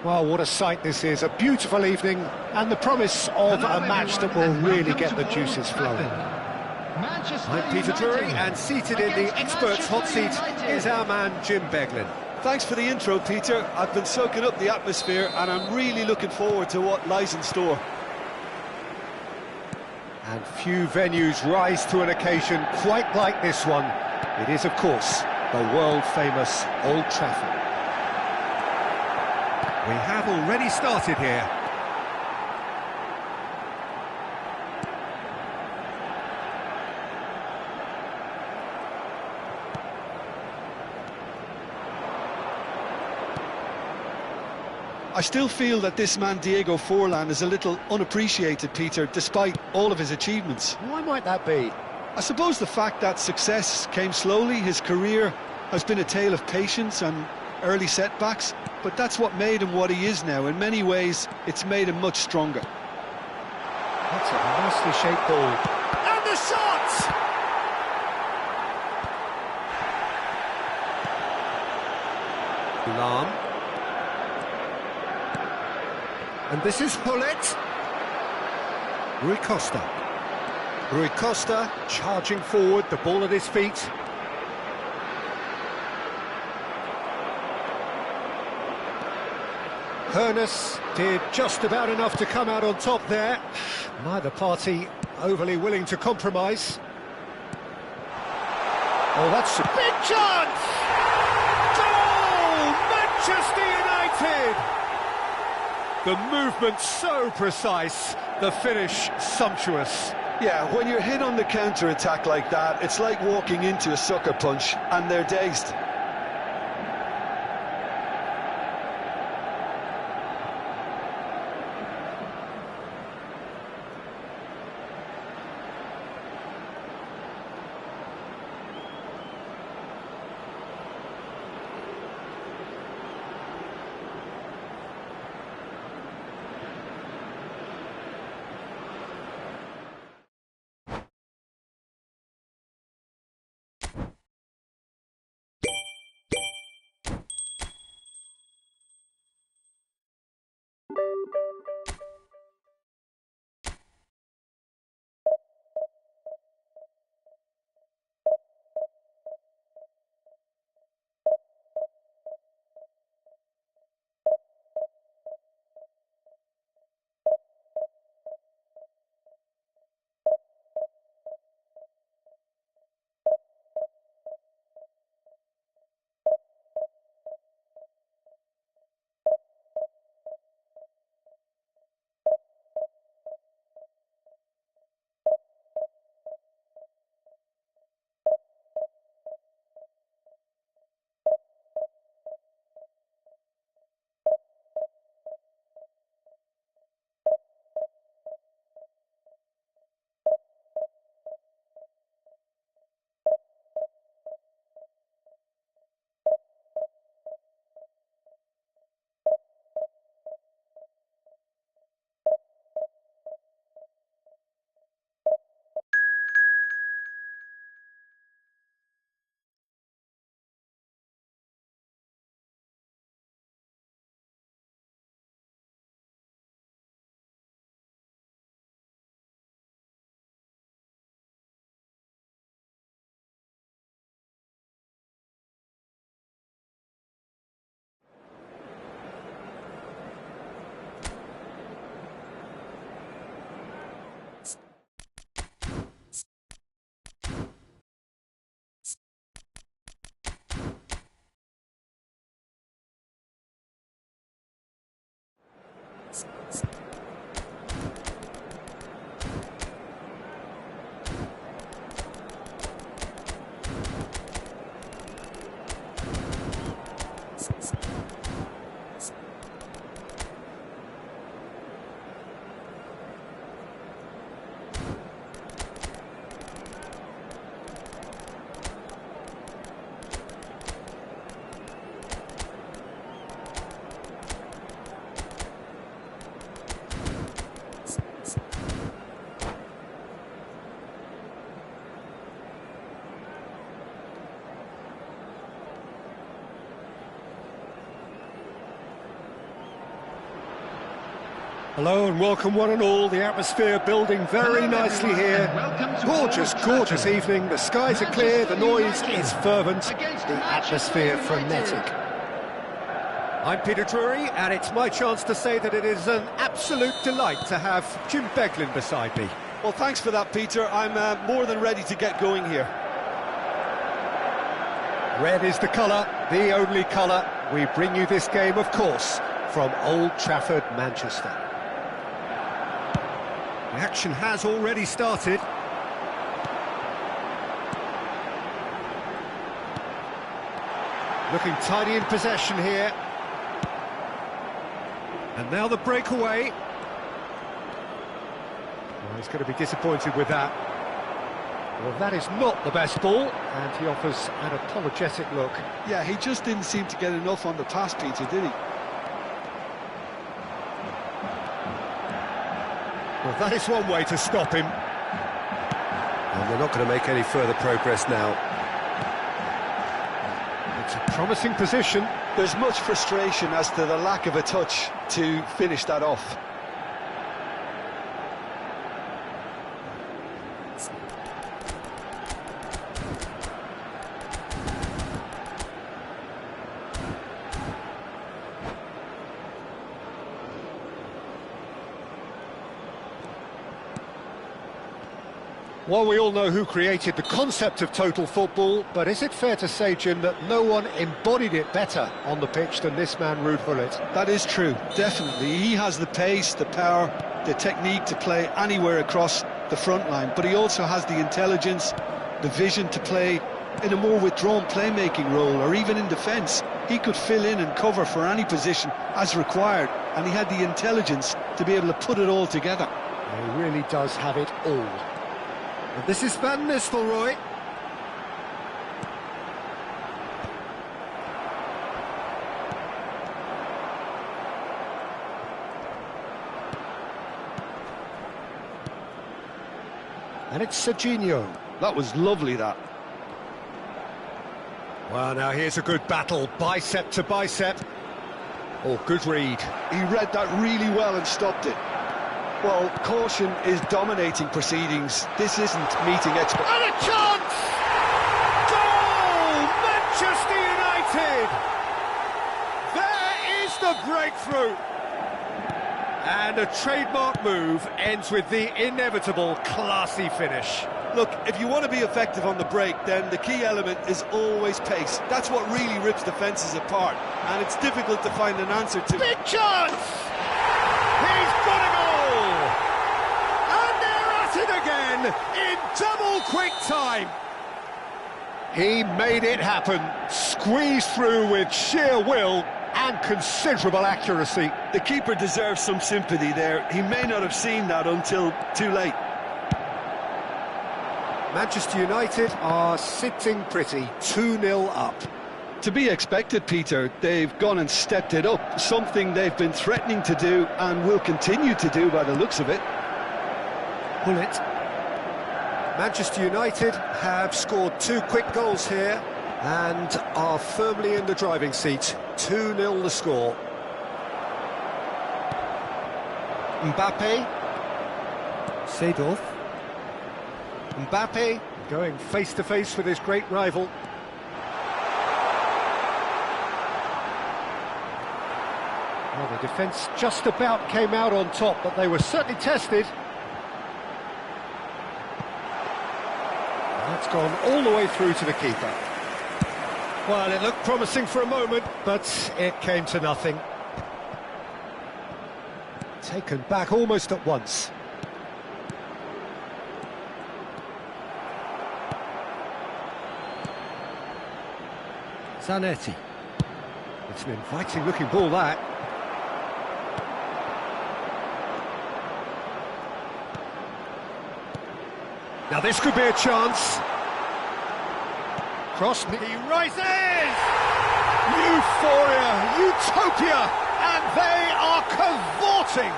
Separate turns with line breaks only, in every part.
Well, what a sight this is. A beautiful evening and the promise of a match that will really get the juices flowing.
I'm Peter Drury, and seated in the experts' hot seat is our man Jim Beglin.
Thanks for the intro, Peter. I've been soaking up the atmosphere and I'm really looking forward to what lies in store.
And few venues rise to an occasion quite like this one. It is, of course, the world-famous Old Trafford.
We have already started here.
I still feel that this man Diego Forlan is a little unappreciated, Peter, despite all of his achievements.
Why might that be?
I suppose the fact that success came slowly, his career has been a tale of patience and early setbacks, but that's what made him what he is now. In many ways, it's made him much stronger.
That's a nicely shaped ball.
And the shot! Lahm. And this is Hullet. Rui Costa. Rui Costa charging forward, the ball at his feet. Hoeneß did just about enough to come out on top there. Neither party overly willing to compromise. Oh, that's a big chance! Goal! Manchester United! The movement so precise, the finish sumptuous.
Yeah, when you're hit on the counter-attack like that, it's like walking into a sucker punch and they're dazed.
Hello and welcome one and all. The atmosphere building very nicely here. Gorgeous, gorgeous evening. The skies are clear, the noise is fervent, the atmosphere frenetic. I'm Peter Drury, and it's my chance to say that it is an absolute delight to have Jim Beglin beside me.
Well, thanks for that, Peter. I'm more than ready to get going here.
Red is the colour, the only colour. We bring you this game, of course, from Old Trafford, Manchester. The action has already started. Looking tidy in possession here. And now the breakaway. Well, he's going to be disappointed with that. Well, that is not the best ball, and he offers an apologetic look.
Yeah, he just didn't seem to get enough on the pass, Peter, did he?
Well, that is one way to stop him. And they're not going to make any further progress now. It's a promising position.
There's much frustration as to the lack of a touch to finish that off.
Well, we all know who created the concept of total football, but is it fair to say, Jim, that no one embodied it better on the pitch than this man, Ruud Gullit?
That is true, definitely. He has the pace, the power, the technique to play anywhere across the front line, but he also has the intelligence, the vision to play in a more withdrawn playmaking role, or even in defence. He could fill in and cover for any position as required, and he had the intelligence to be able to put it all together.
He really does have it all. And this is Van Nistelrooy. And it's Serginho.
That was lovely, that.
Well, now here's a good battle, bicep to bicep. Oh, good read.
He read that really well and stopped it. Well, caution is dominating proceedings. This isn't meeting expert.
And a chance! Goal! Manchester United! There is the breakthrough! And a trademark move ends with the inevitable classy finish.
Look, if you want to be effective on the break, then the key element is always pace. That's what really rips defences apart, and it's difficult to find an answer to.
Big chance! He's got a goal! And they're at it again in double quick time. He made it happen, squeezed through with sheer will and considerable accuracy.
The keeper deserves some sympathy there. He may not have seen that until too late.
Manchester United are sitting pretty, 2-0 up.
To be expected, Peter. They've gone and stepped it up, something they've been threatening to do and will continue to do by the looks of it.
Gullit. Manchester United have scored 2 quick goals here and are firmly in the driving seat. 2-0 the score. Mbappe. Seedorf. Mbappe going face-to-face with his great rival. Well, the defence just about came out on top, but they were certainly tested. That's gone all the way through to the keeper. Well, it looked promising for a moment, but it came to nothing. Taken back almost at once. Zanetti. It's an inviting-looking ball, that. Now this could be a chance. Cross, he rises! Euphoria, utopia, and they are cavorting.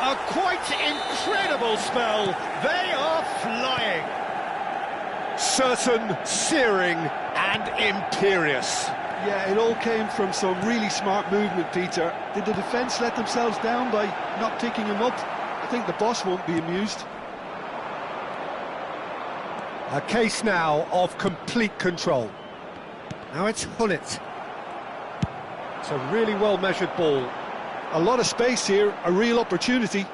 A quite incredible spell. They are flying. Certain, searing, and imperious.
Yeah, it all came from some really smart movement, Peter. Did the defence let themselves down by not picking him up? I think the boss won't be amused.
A case now of complete control. Now it's Hullet. It's a really well-measured ball.
A lot of space here, a real opportunity.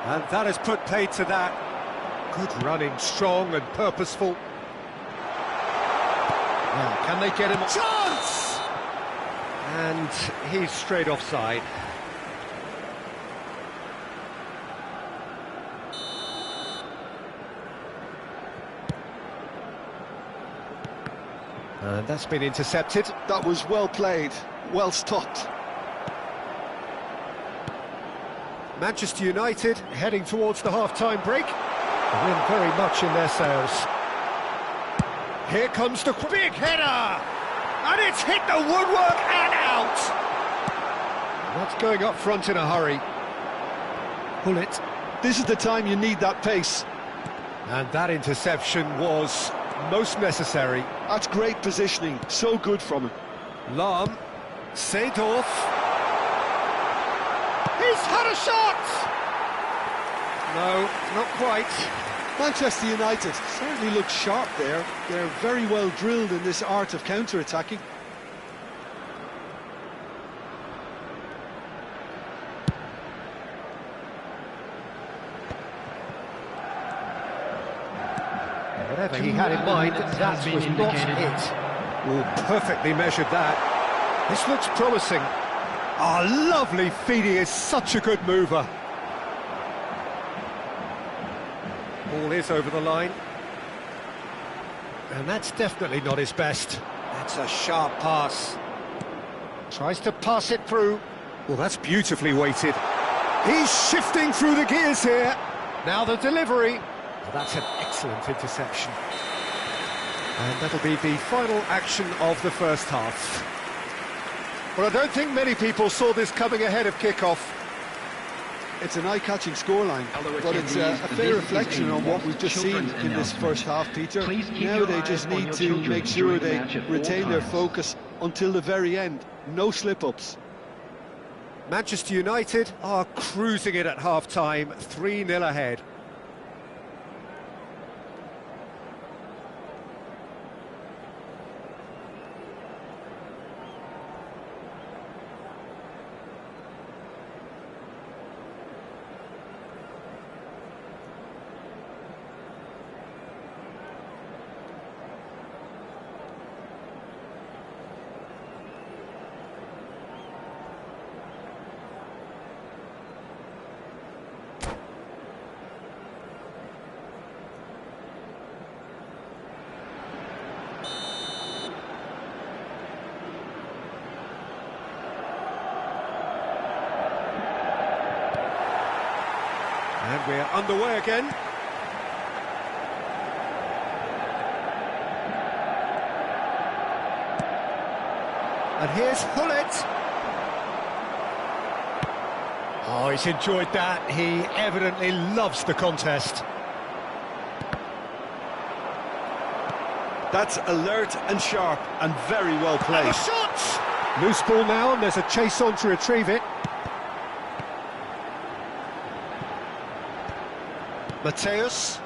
And that has put paid to that. Good running, strong and purposeful. Now, can they get him? Chance! And he's straight offside. And that's been intercepted.
That was well played, well stopped.
Manchester United heading towards the half-time break. The wind very much in their sails. Here comes the big header! And it's hit the woodwork and out! Not going up front in a hurry. Hullet.
This is the time you need that pace.
And that interception was most necessary.
That's great positioning, so good from him.
Lahm. Seedorf. He's had a shot! No, not quite.
Manchester United certainly look sharp there. They're very well drilled in this art of counter-attacking.
Whatever he had in mind, that was not it. Oh, perfectly measured that. This looks promising. Oh, lovely feed, he is such a good mover. Ball is over the line. And that's definitely not his best. That's a sharp pass. Tries to pass it through. Well, that's beautifully weighted. He's shifting through the gears here. Now the delivery. Well, that's an excellent interception. And that'll be the final action of the first half. Well, I don't think many people saw this coming ahead of kick-off.
It's an eye-catching scoreline, but it's a fair reflection on what we've just seen in this first half, Peter. Now they just need to make sure they retain their focus until the very end. No slip-ups.
Manchester United are cruising it at half-time, 3-0 ahead. And we're underway again. And here's Hullet. Oh, he's enjoyed that. He evidently loves the contest.
That's alert and sharp and very well played.
And a shot! Loose ball now, and there's a chase on to retrieve it. Mateus.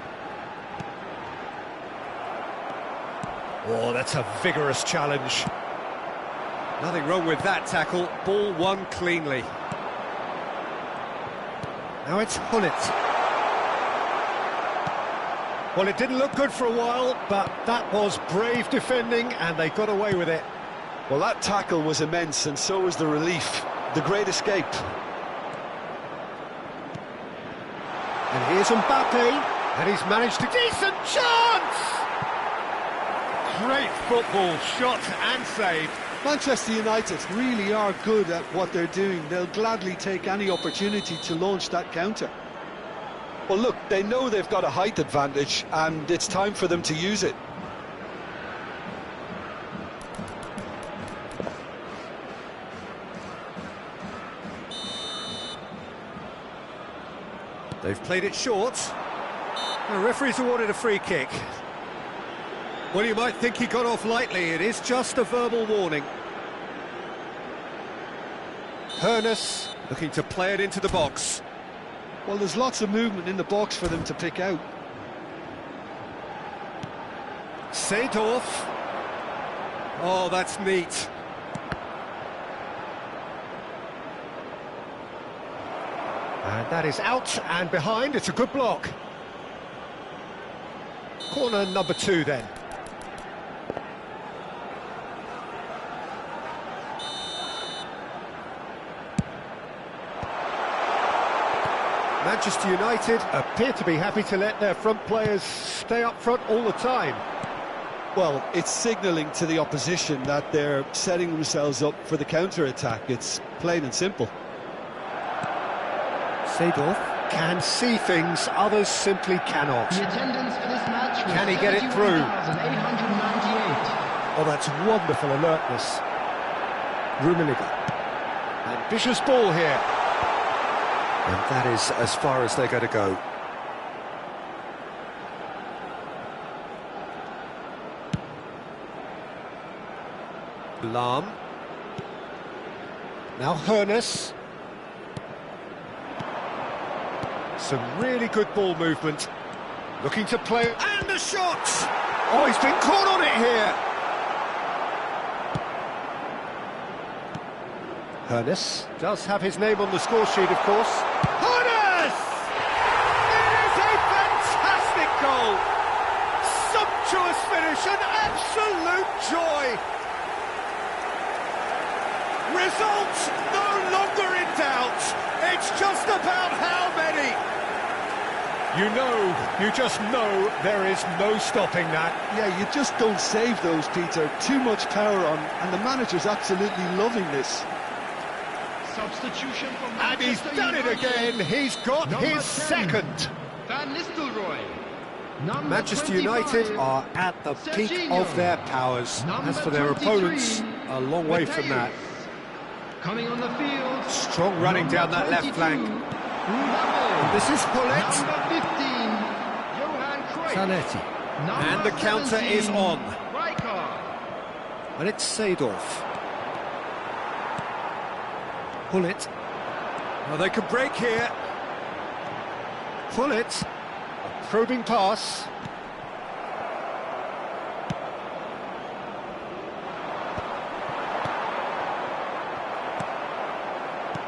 Oh, that's a vigorous challenge. Nothing wrong with that tackle. Ball won cleanly. Now it's Hullet. Well, it didn't look good for a while, but that was brave defending, and they got away with it.
Well, that tackle was immense, and so was the relief. The great escape.
And here's Mbappe, and he's managed a decent chance! Great football, shot and save.
Manchester United really are good at what they're doing. They'll gladly take any opportunity to launch that counter. Well, look, they know they've got a height advantage, and it's time for them to use it.
They've played it short. The referee's awarded a free kick. Well, you might think he got off lightly. It is just a verbal warning. Hoeneß looking to play it into the box.
Well, there's lots of movement in the box for them to pick out.
Seedorf. Oh, that's neat. And that is out and behind. It's a good block. Corner number 2 then. Manchester United appear to be happy to let their front players stay up front all the time.
Well, it's signalling to the opposition that they're setting themselves up for the counter-attack. It's plain and simple.
Seedorf can see things others simply cannot.
The attendance for this match was
Can he get it through?
71,898.
Oh, that's wonderful alertness. Rummenigge. Ambitious ball here. And that is as far as they're going to go. Lahm. Now Hoeneß. Some really good ball movement. Looking to play. And the shot! Oh, he's been caught on it here. Hoeneß does have his name on the score sheet, of course. Hoeneß! It is a fantastic goal! Sumptuous finish, an absolute joy! Result no longer in doubt. It's just about how many. You just know there is no stopping that.
Yeah, you just don't save those, Peter. Too much power on, and the manager's absolutely loving this.
Substitution for
And he's done it again. He's got his second.
Van Nistelrooy. Number
Manchester
25,
United are at the peak of their powers. As for their opponents, a long way from that.
Coming on the field.
Strong running down that left flank. This is Paulette.
Number 15, Johan Cruyff.
Zanetti.
Number
And the counter
17,
is on.
Rijkaard.
And it's Seedorf. Gullit. Well, they can break here. Gullit. A probing pass.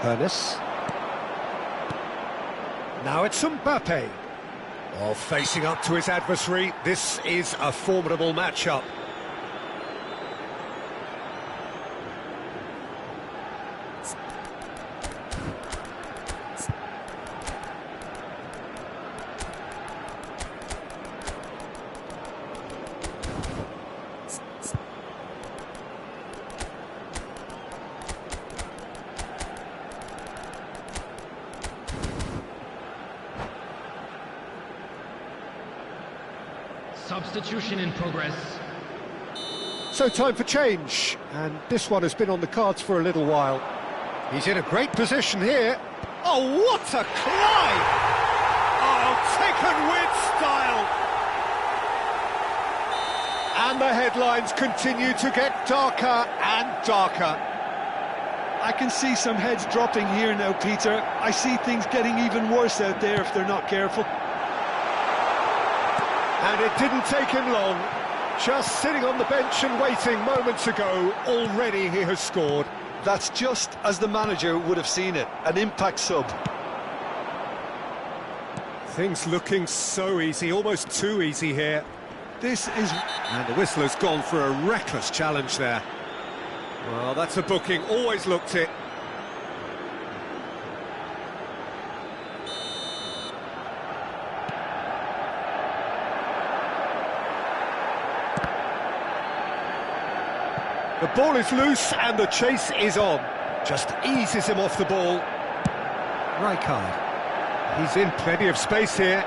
Hoeneß. Now it's Mbappe. Oh, facing up to his adversary. This is a formidable matchup.
Substitution in progress.
So time for change, and this one has been on the cards for a little while. He's in a great position here. Oh, what a climb! Oh, taken with style! And the headlines continue to get darker and darker.
I can see some heads dropping here now, Peter. I see things getting even worse out there if they're not careful.
And it didn't take him long. Just sitting on the bench and waiting moments ago, already he has scored.
That's just as the manager would have seen it, an impact sub.
Things looking so easy, almost too easy here.
This is...
And the whistle has gone for a reckless challenge there. Well, that's a booking, always looked it. The ball is loose and the chase is on. Just eases him off the ball. Rijkaard. He's in plenty of space here.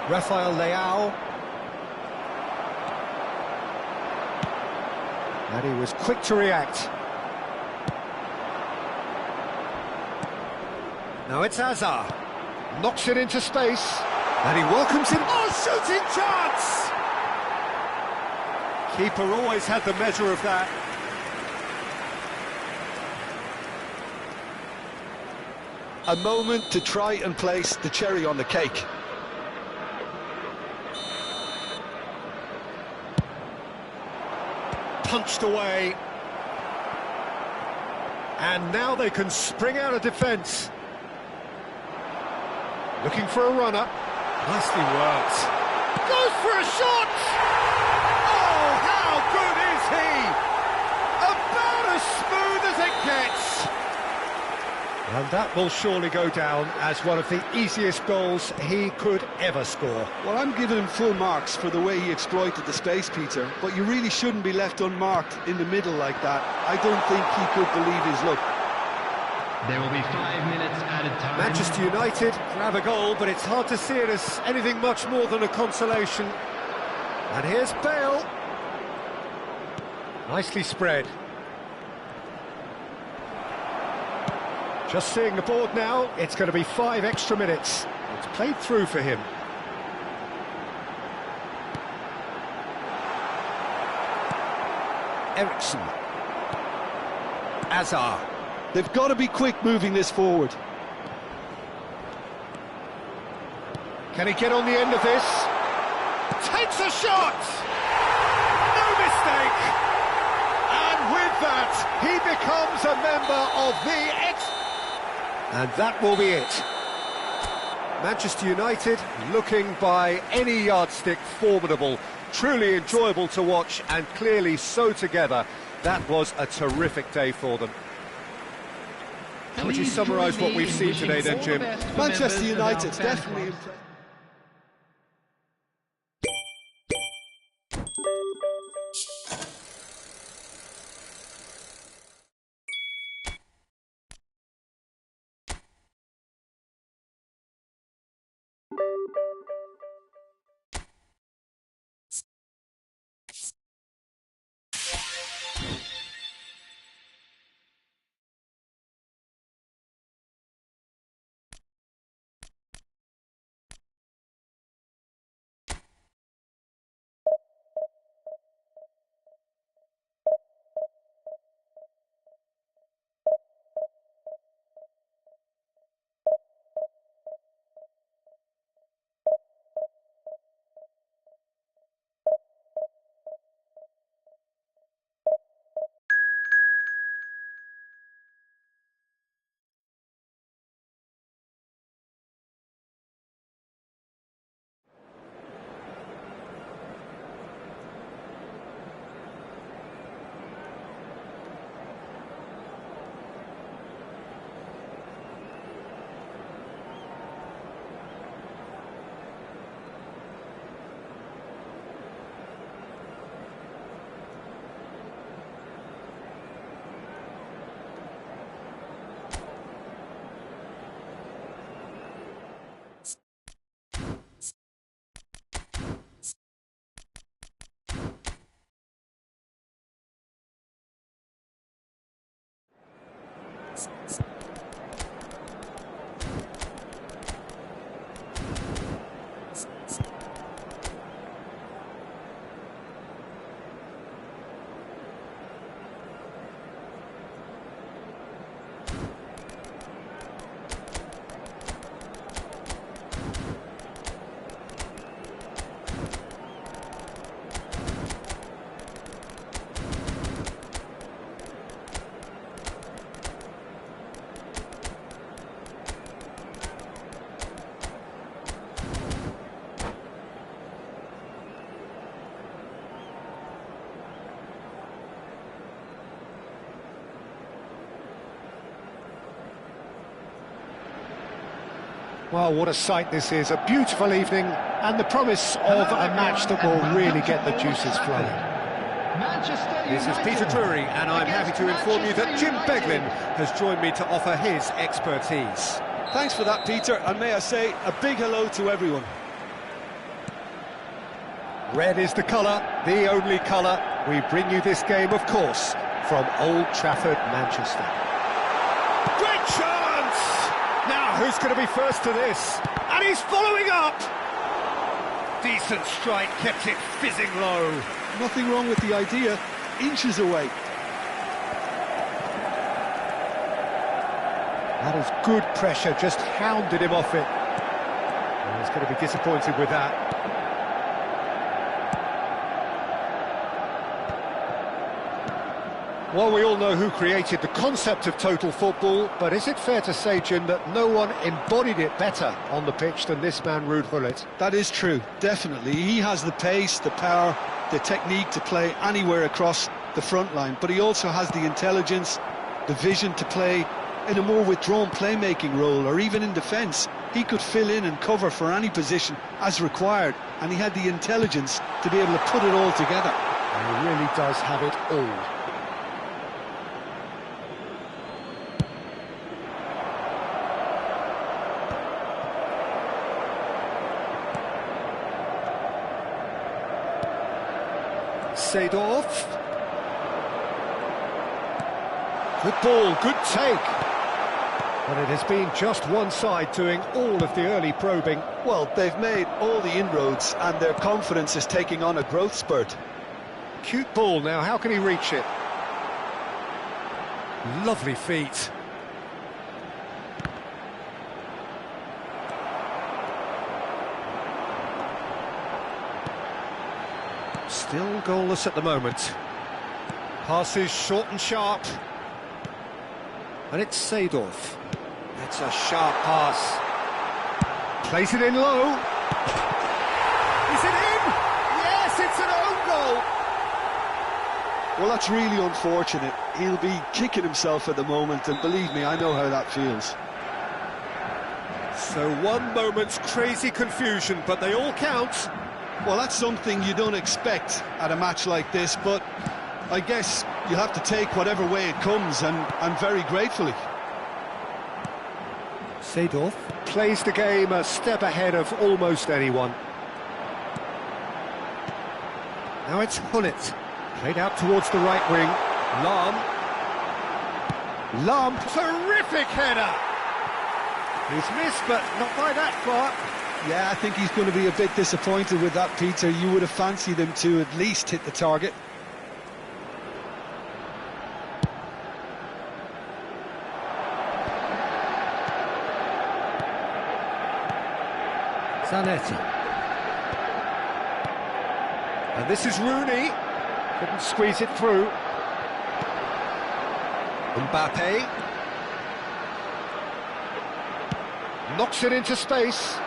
Rafael Leao. And he was quick to react. Now it's Hazard. Knocks it into space. And he welcomes him. Oh, shooting chance! Keeper always had the measure of that.
A moment to try and place the cherry on the cake.
Punched away. And now they can spring out of defence. Looking for a runner. Nicely worked. Goes for a shot! Oh, how good is he? About as smooth as it gets. And that will surely go down as one of the easiest goals he could ever score.
Well, I'm giving him full marks for the way he exploited the space, Peter, but you really shouldn't be left unmarked in the middle like that. I don't think he could believe his luck.
There will be 5 minutes added time.
Manchester United grab a goal, but it's hard to see it as anything much more than a consolation. And here's Bale. Nicely spread. Just seeing the board now, it's going to be 5 extra minutes. It's played through for him. Eriksen. Hazard.
They've got to be quick moving this forward.
Can he get on the end of this? Takes a shot! No mistake! And with that, he becomes a member of the And that will be it. Manchester United looking by any yardstick formidable. Truly enjoyable to watch and clearly so together. That was a terrific day for them. How would you summarise what we've seen today then, Jim?
Manchester United definitely impressed.
Well, what a sight this is. A beautiful evening and the promise of a match that will really get the juices flowing.
This is Peter Drury, and I'm happy to inform you that Jim Beglin has joined me to offer his expertise.
Thanks for that, Peter, and may I say a big hello to everyone.
Red is the colour, the only colour. We bring you this game, of course, from Old Trafford, Manchester.
Great chance! Now who's going to be first to this? And he's following up! Decent strike, kept it fizzing low.
Nothing wrong with the idea, inches away.
That is good pressure, just hounded him off it. And he's going to be disappointed with that. Well, we all know who created the concept of total football, but is it fair to say, Jim, that no one embodied it better on the pitch than this man, Ruud Gullit?
That is true, definitely. He has the pace, the power, the technique to play anywhere across the front line, but he also has the intelligence, the vision to play in a more withdrawn playmaking role, or even in defence. He could fill in and cover for any position as required, and he had the intelligence to be able to put it all together.
And he really does have it all. Seedorf. Good ball, good take. But it has been just one side doing all of the early probing.
Well, they've made all the inroads and their confidence is taking on a growth spurt.
Cute ball now, how can he reach it? Lovely feet. Still goalless at the moment. Passes short and sharp. And it's Seedorf. That's a sharp pass. Plays it in low. Is it in? Yes, it's an own goal.
Well, that's really unfortunate. He'll be kicking himself at the moment, and believe me, I know how that feels.
So one moment's crazy confusion, but they all count.
Well, that's something you don't expect at a match like this, but I guess you have to take whatever way it comes, and very gratefully.
Seedorf plays the game a step ahead of almost anyone. Now it's Gullit, played out towards the right wing. Lahm, terrific header! He's missed, but not by that far.
Yeah, I think he's going to be a bit disappointed with that, Peter. You would have fancied him to at least hit the target.
Zanetti. And this is Rooney. Couldn't squeeze it through. Mbappe. Knocks it into space.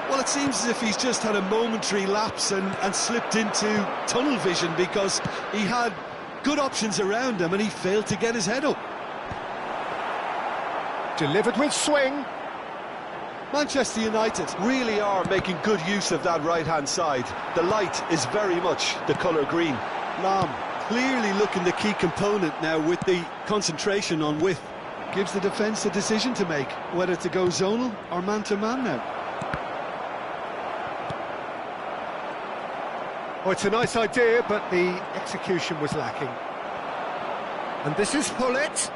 Well, it seems as if he's just had a momentary lapse and slipped into tunnel vision, because he had good options around him and he failed to get his head up.
Delivered with swing.
Manchester United really are making good use of that right-hand side. The light is very much the colour green. Lahm clearly looking the key component now with the concentration on width. Gives the defence a decision to make, whether to go zonal or man-to-man now.
Oh, it's a nice idea, but the execution was lacking. And this is Gullit.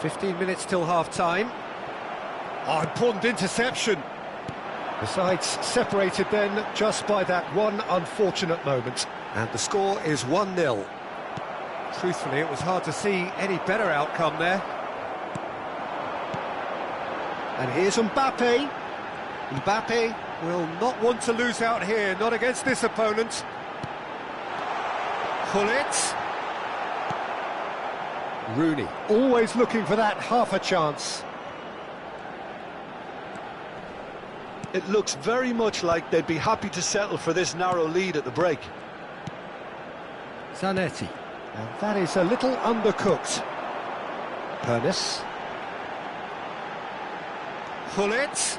15 minutes till half-time. Oh, important interception. The sides separated then just by that one unfortunate moment. And the score is 1-0. Truthfully, it was hard to see any better outcome there. And here's Mbappe. Mbappe will not want to lose out here, not against this opponent. Gullit. Rooney, always looking for that half a chance.
It looks very much like they'd be happy to settle for this narrow lead at the break.
Zanetti. And that is a little undercooked. Pernis. Gullit.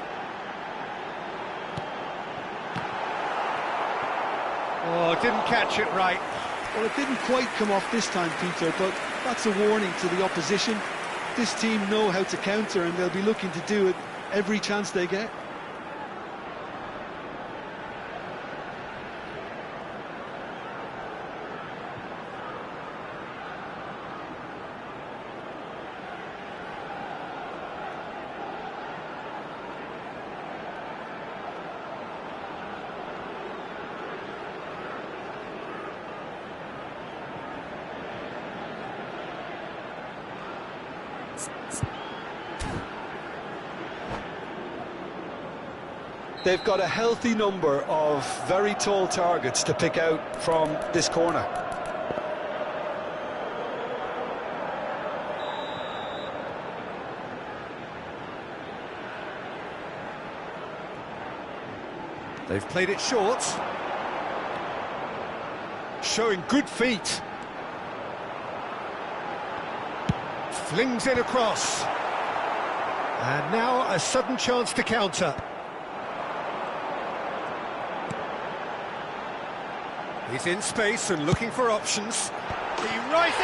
Oh, didn't catch it right.
Well, it didn't quite come off this time, Peter, but that's a warning to the opposition. This team know how to counter, and they'll be looking to do it every chance they get. They've got a healthy number of very tall targets to pick out from this corner.
They've played it short. Showing good feet. Flings it across. And now a sudden chance to counter. He's in space and looking for options. He rises!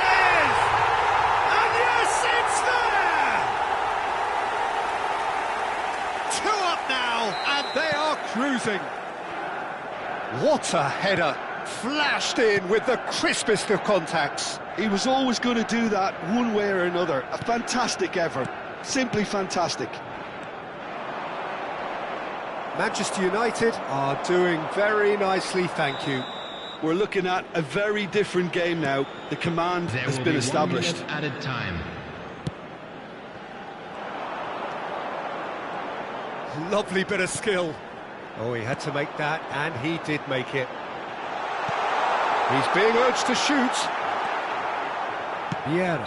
And yes, it's there! 2 up now, and they are cruising. What a header! Flashed in with the crispest of contacts.
He was always going to do that one way or another. A fantastic effort. Simply fantastic.
Manchester United are doing very nicely, thank you.
We're looking at a very different game now. The command has been established.
1 minute added time.
Lovely bit of skill. Oh, he had to make that, and he did make it. He's being urged to shoot. Vieira.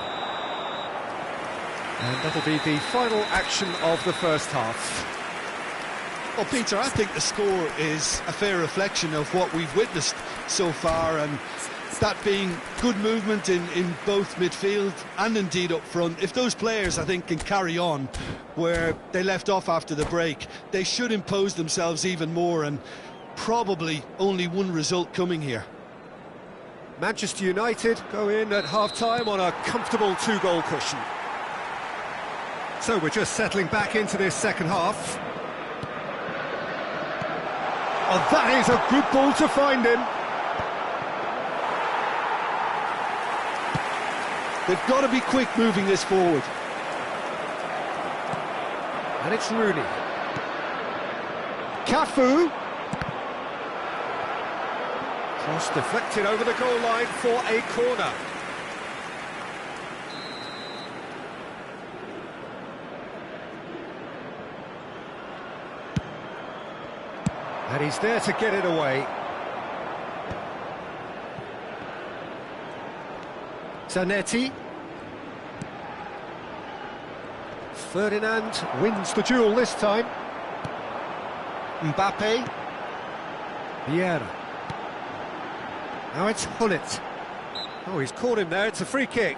And that'll be the final action of the first half.
Well, Peter, I think the score is a fair reflection of what we've witnessed so far, and that being good movement in both midfield and indeed up front. If those players, I think, can carry on where they left off after the break, they should impose themselves even more, and probably only one result coming here.
Manchester United go in at half-time on a comfortable 2-goal cushion. So we're just settling back into this second half. Oh, that is a good ball to find him.
They've got to be quick moving this forward.
And it's Rooney. Cafu. Cross deflected over the goal line for a corner. And he's there to get it away. Zanetti. Ferdinand wins the duel this time. Mbappe. Vieira. Now it's Hullet. Oh, he's caught him there, it's a free kick.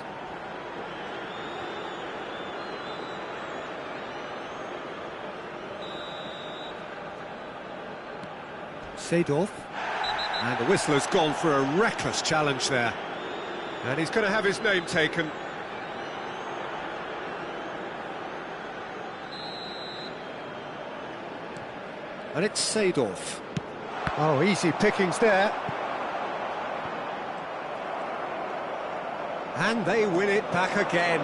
Seedorf. And the whistle has gone for a reckless challenge there. And he's going to have his name taken. And it's Seedorf. Oh, easy pickings there. And they win it back again.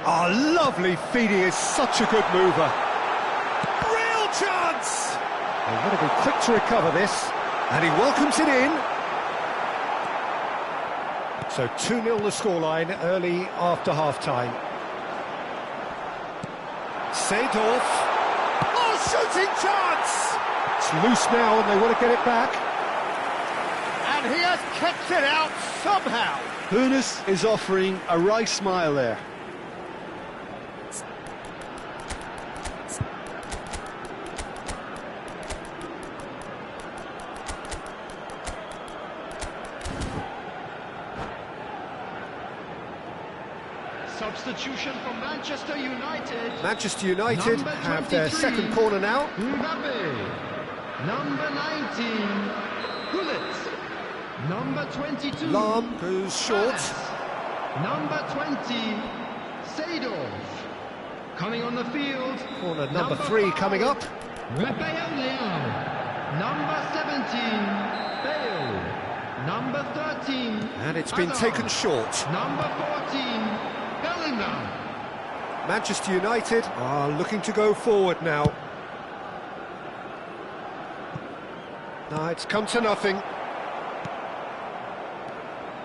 Oh, lovely feed, he is such a good mover. Real chance! They want to be quick to recover this. And he welcomes it in. So 2-0 the scoreline early after half-time. Seedorf. Oh, shooting chance! It's loose now and they want to get it back. And he has kept it out somehow.
Hoeneß is offering a wry smile there.
Substitution for Manchester United.
Manchester United have their second corner now.
Mbappe. Number 19. Hullet. Number 22.
Lahm goes short.
Number 20. Seedorf. Coming on the field.
Corner number 3 coming up.
Rafael Leão. Number 17. Bale. Number 13.
And it's been taken short.
Number 14. Bellingham.
Manchester United are looking to go forward now. No, it's come to nothing.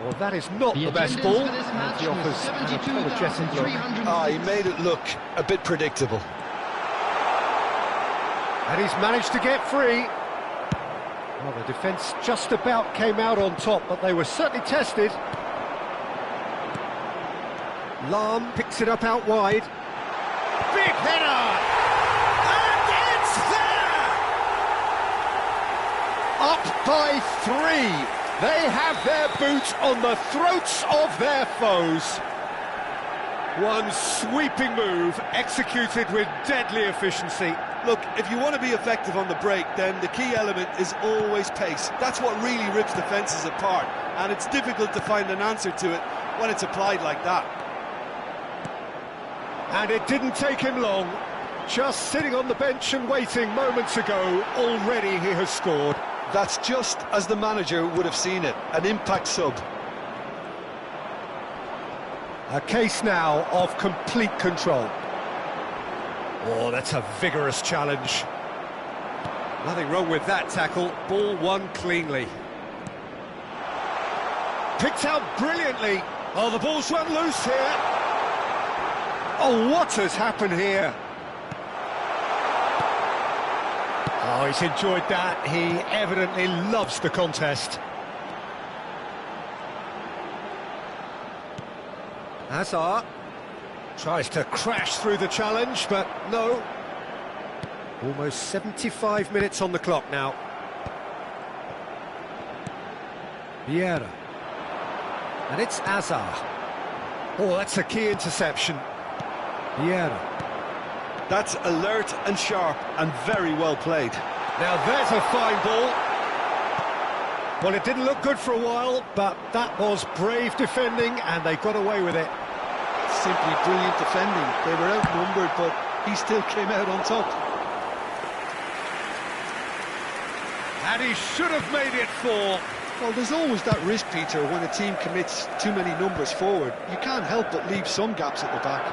Well, that is not the best ball.
For this match
He offers an apologetic look.
He made it look a bit predictable.
And he's managed to get free. Well, the defence just about came out on top, but they were certainly tested. Lahm picks it up out wide. Big header! And it's there! Up by 3. They have their boots on the throats of their foes. One sweeping move, executed with deadly efficiency.
Look, if you want to be effective on the break, then the key element is always pace. That's what really rips defences apart, and it's difficult to find an answer to it when it's applied like that.
And it didn't take him long. Just sitting on the bench and waiting moments ago, already he has scored.
That's just as the manager would have seen it, an impact sub.
A case now of complete control. Oh, that's a vigorous challenge. Nothing wrong with that tackle. Ball won cleanly. Picked out brilliantly. Oh, the ball's run loose here. Oh, what has happened here? Oh, he's enjoyed that. He evidently loves the contest. Hazard tries to crash through the challenge, but no. Almost 75 minutes on the clock now. Vieira. And it's Hazard. Oh, that's a key interception. Vieira.
That's alert and sharp and very well played.
Now there's a fine ball. Well, it didn't look good for a while, but that was brave defending and they got away with it.
Simply brilliant defending. They were outnumbered, but he still came out on top.
And he should have made it 4.
Well, there's always that risk, Peter, when a team commits too many numbers forward. You can't help but leave some gaps at the back.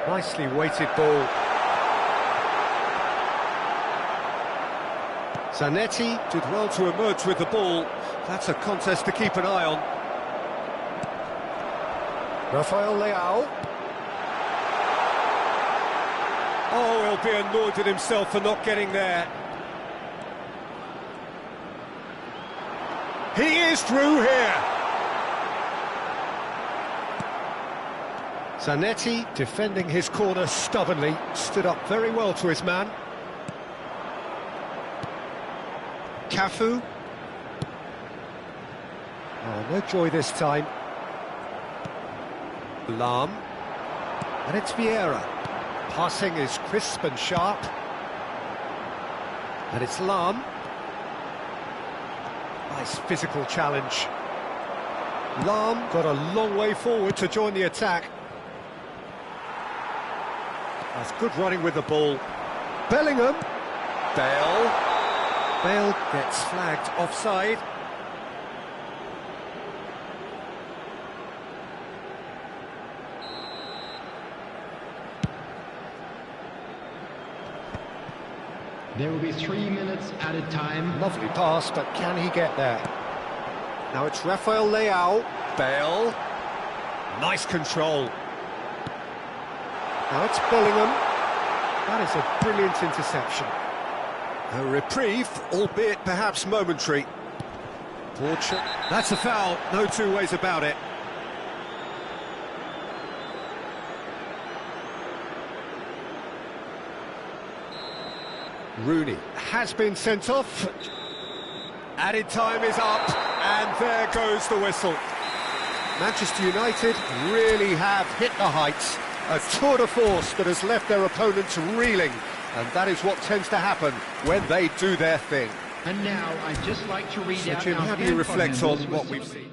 Nicely weighted ball. Zanetti did well to emerge with the ball. That's a contest to keep an eye on. Rafael Leao. Oh, he'll be annoyed at himself for not getting there. He is through here. Zanetti, defending his corner stubbornly, stood up very well to his man. Cafu. Oh, no joy this time. Lahm. And it's Vieira. Passing is crisp and sharp. And it's Lahm. Nice physical challenge. Lahm got a long way forward to join the attack. That's good running with the ball. Bellingham. Bale. Bale gets flagged offside.
There will be 3 minutes added time.
Lovely pass, but can he get there? Now it's Rafael Leao. Bale. Nice control. Now it's Bellingham. That is a brilliant interception. A reprieve, albeit perhaps momentary. Porcher. That's a foul, no two ways about it. Rooney has been sent off. Added time is up, and there goes the whistle. Manchester United really have hit the heights. A tour de force that has left their opponents reeling, and that is what tends to happen when they do their thing.
And now I'd just like to read out
Jim,
our
how do you reflect
fan
on
comments
what
with
we've seen?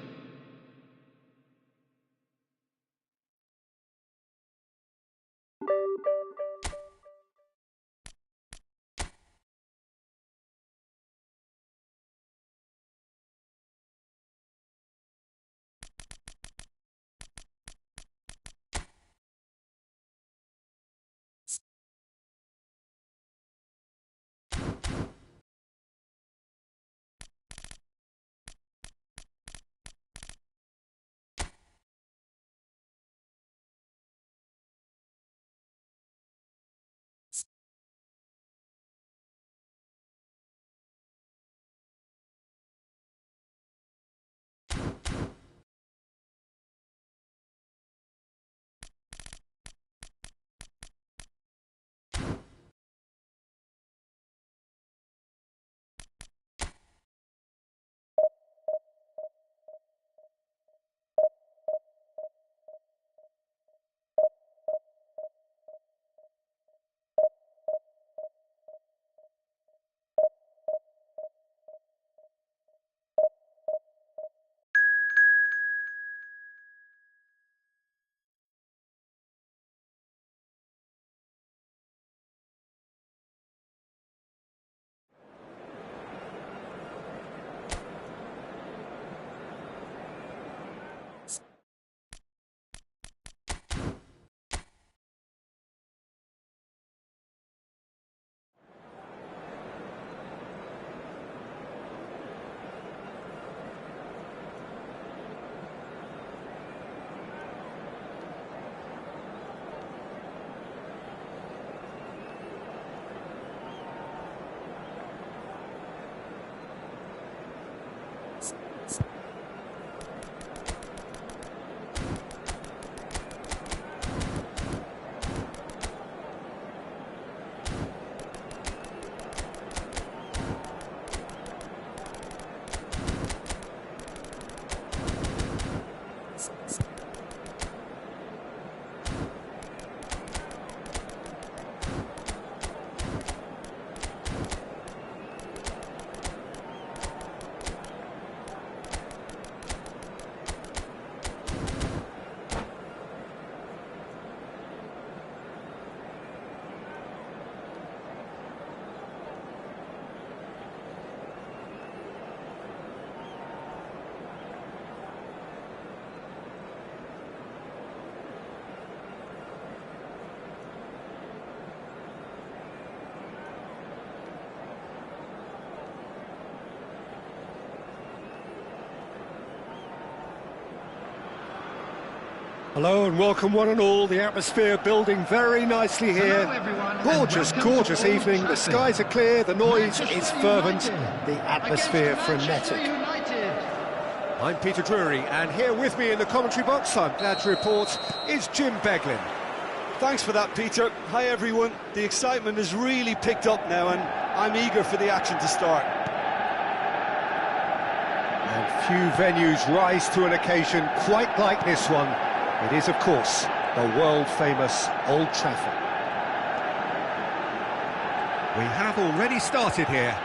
Hello and welcome one and all. The atmosphere building very nicely here. Gorgeous, gorgeous evening. The skies are clear, the noise is fervent, the atmosphere frenetic. I'm Peter Drury, and here with me in the commentary box, I'm glad to report, is Jim Beglin.
Thanks for that, Peter. Hi, everyone. The excitement has really picked up now, and I'm eager for the action to start.
And few venues rise to an occasion quite like this one. It is, of course, the world-famous Old Trafford. We have already started here.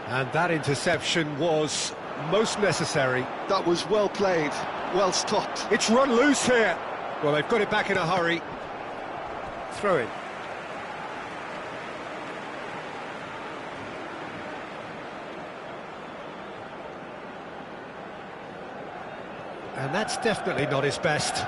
And that interception was most necessary.
That was well played, well stopped.
It's run loose here. Well, they've got it back in a hurry. Throw it. And that's definitely not his best.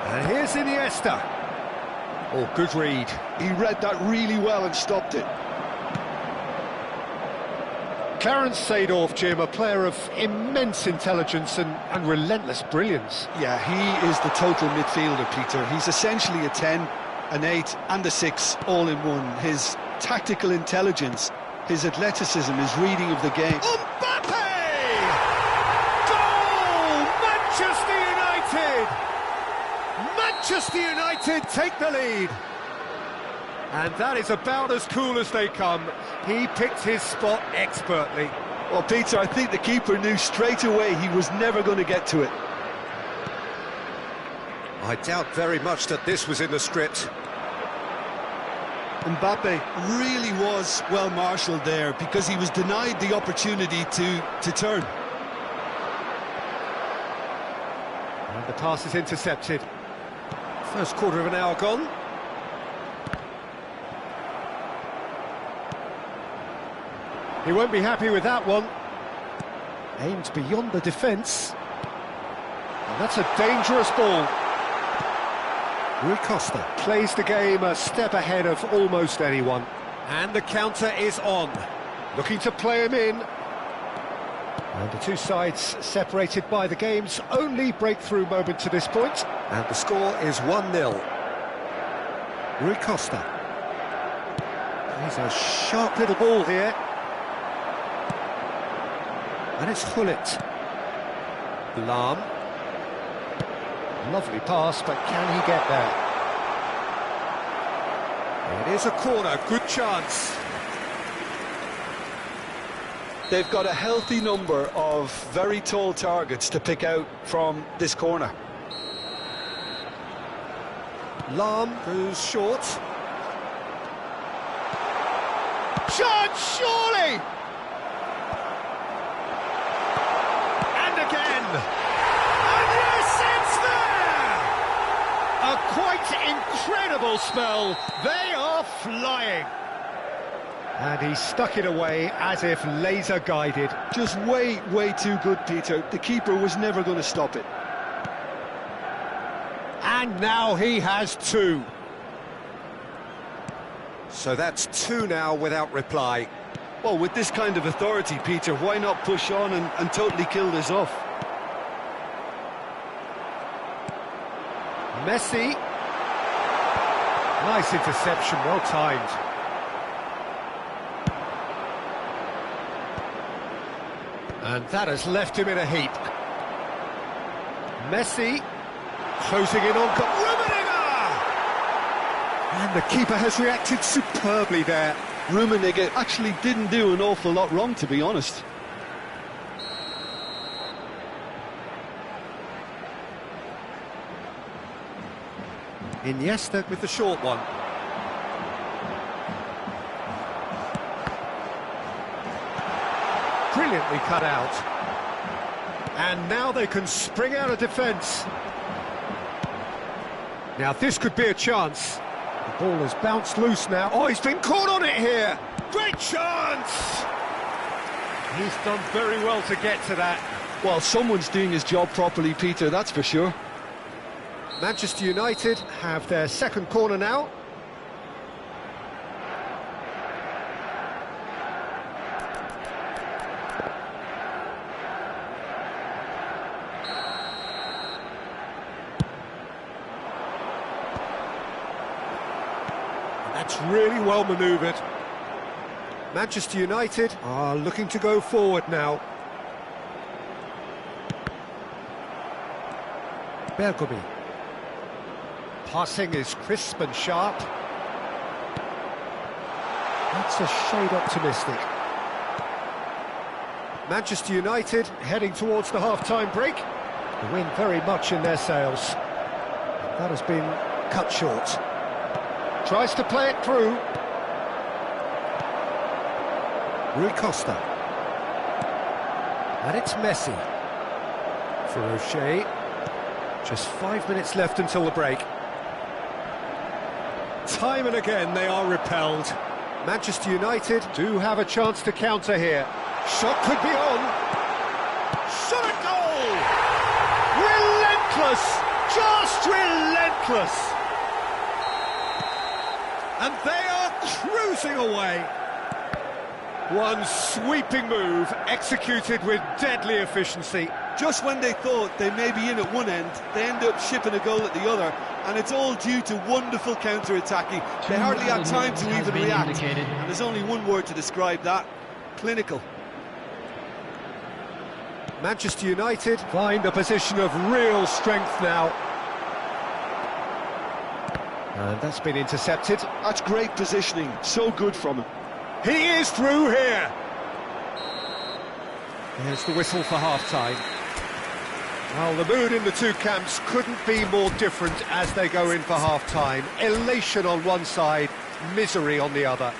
And here's Iniesta. Oh, good read.
He read that really well and stopped it.
Clarence Seedorf, Jim, a player of immense intelligence and relentless brilliance.
Yeah, he is the total midfielder, Peter. He's essentially a 10, an 8 and a 6 all in one. His tactical intelligence, his athleticism, his reading of the game.
Mbappe! Goal! Manchester United! Manchester United take the lead. And that is about as cool as they come. He picked his spot expertly.
Well, Peter, I think the keeper knew straight away he was never going to get to it.
I doubt very much that this was in the script.
Mbappe really was well marshalled there because he was denied the opportunity to turn.
And the pass is intercepted. First quarter of an hour gone. He won't be happy with that one. Aimed beyond the defence. And that's a dangerous ball. Rui Costa plays the game a step ahead of almost anyone. And the counter is on. Looking to play him in. And the two sides separated by the game's only breakthrough moment to this point. And the score is 1-0. Rui Costa. He's a sharp little ball here. And it's Gullit. Lahm. Lovely pass, but can he get there? It is a corner, good chance.
They've got a healthy number of very tall targets to pick out from this corner.
Lahm goes short. Chance, surely! And yes, it's there! A quite incredible spell. They are flying. And he stuck it away as if laser guided.
Just way too good, Peter. The keeper was never going to stop it.
And now he has two. So that's two now without reply.
Well, with this kind of authority, Peter, why not push on and totally kill this off?
Messi. Nice interception, well timed. And that has left him in a heap. Messi closing in on Rummenigge! And the keeper has reacted superbly there.
Rummenigge actually didn't do an awful lot wrong, to be honest.
Iniesta with the short one. Brilliantly cut out. And now they can spring out of defence. Now this could be a chance. The ball has bounced loose now. Oh, he's been caught on it here. Great chance! He's done very well to get to that.
Well, someone's doing his job properly, Peter, that's for sure.
Manchester United have their second corner now. That's really well manoeuvred. Manchester United are looking to go forward now. Bergomi. Passing is crisp and sharp. That's a shade optimistic. Manchester United heading towards the half-time break. The wind very much in their sails. That has been cut short. Tries to play it through. Rui Costa. And it's Messi. For O'Shea. Just 5 minutes left until the break. Time and again they are repelled. Manchester United do have a chance to counter here. Shot could be on. Shot at goal! Relentless! Just relentless! And they are cruising away. One sweeping move, executed with deadly efficiency.
Just when they thought they may be in at one end, they end up shipping a goal at the other, and it's all due to wonderful counter-attacking. They hardly had time to even react, and there's only one word to describe that: clinical.
Manchester United find a position of real strength now. And that's been intercepted.
That's great positioning, so good from him.
He is through here. Here's the whistle for half-time. Well, the mood in the two camps couldn't be more different as they go in for half-time. Elation on one side, misery on the other.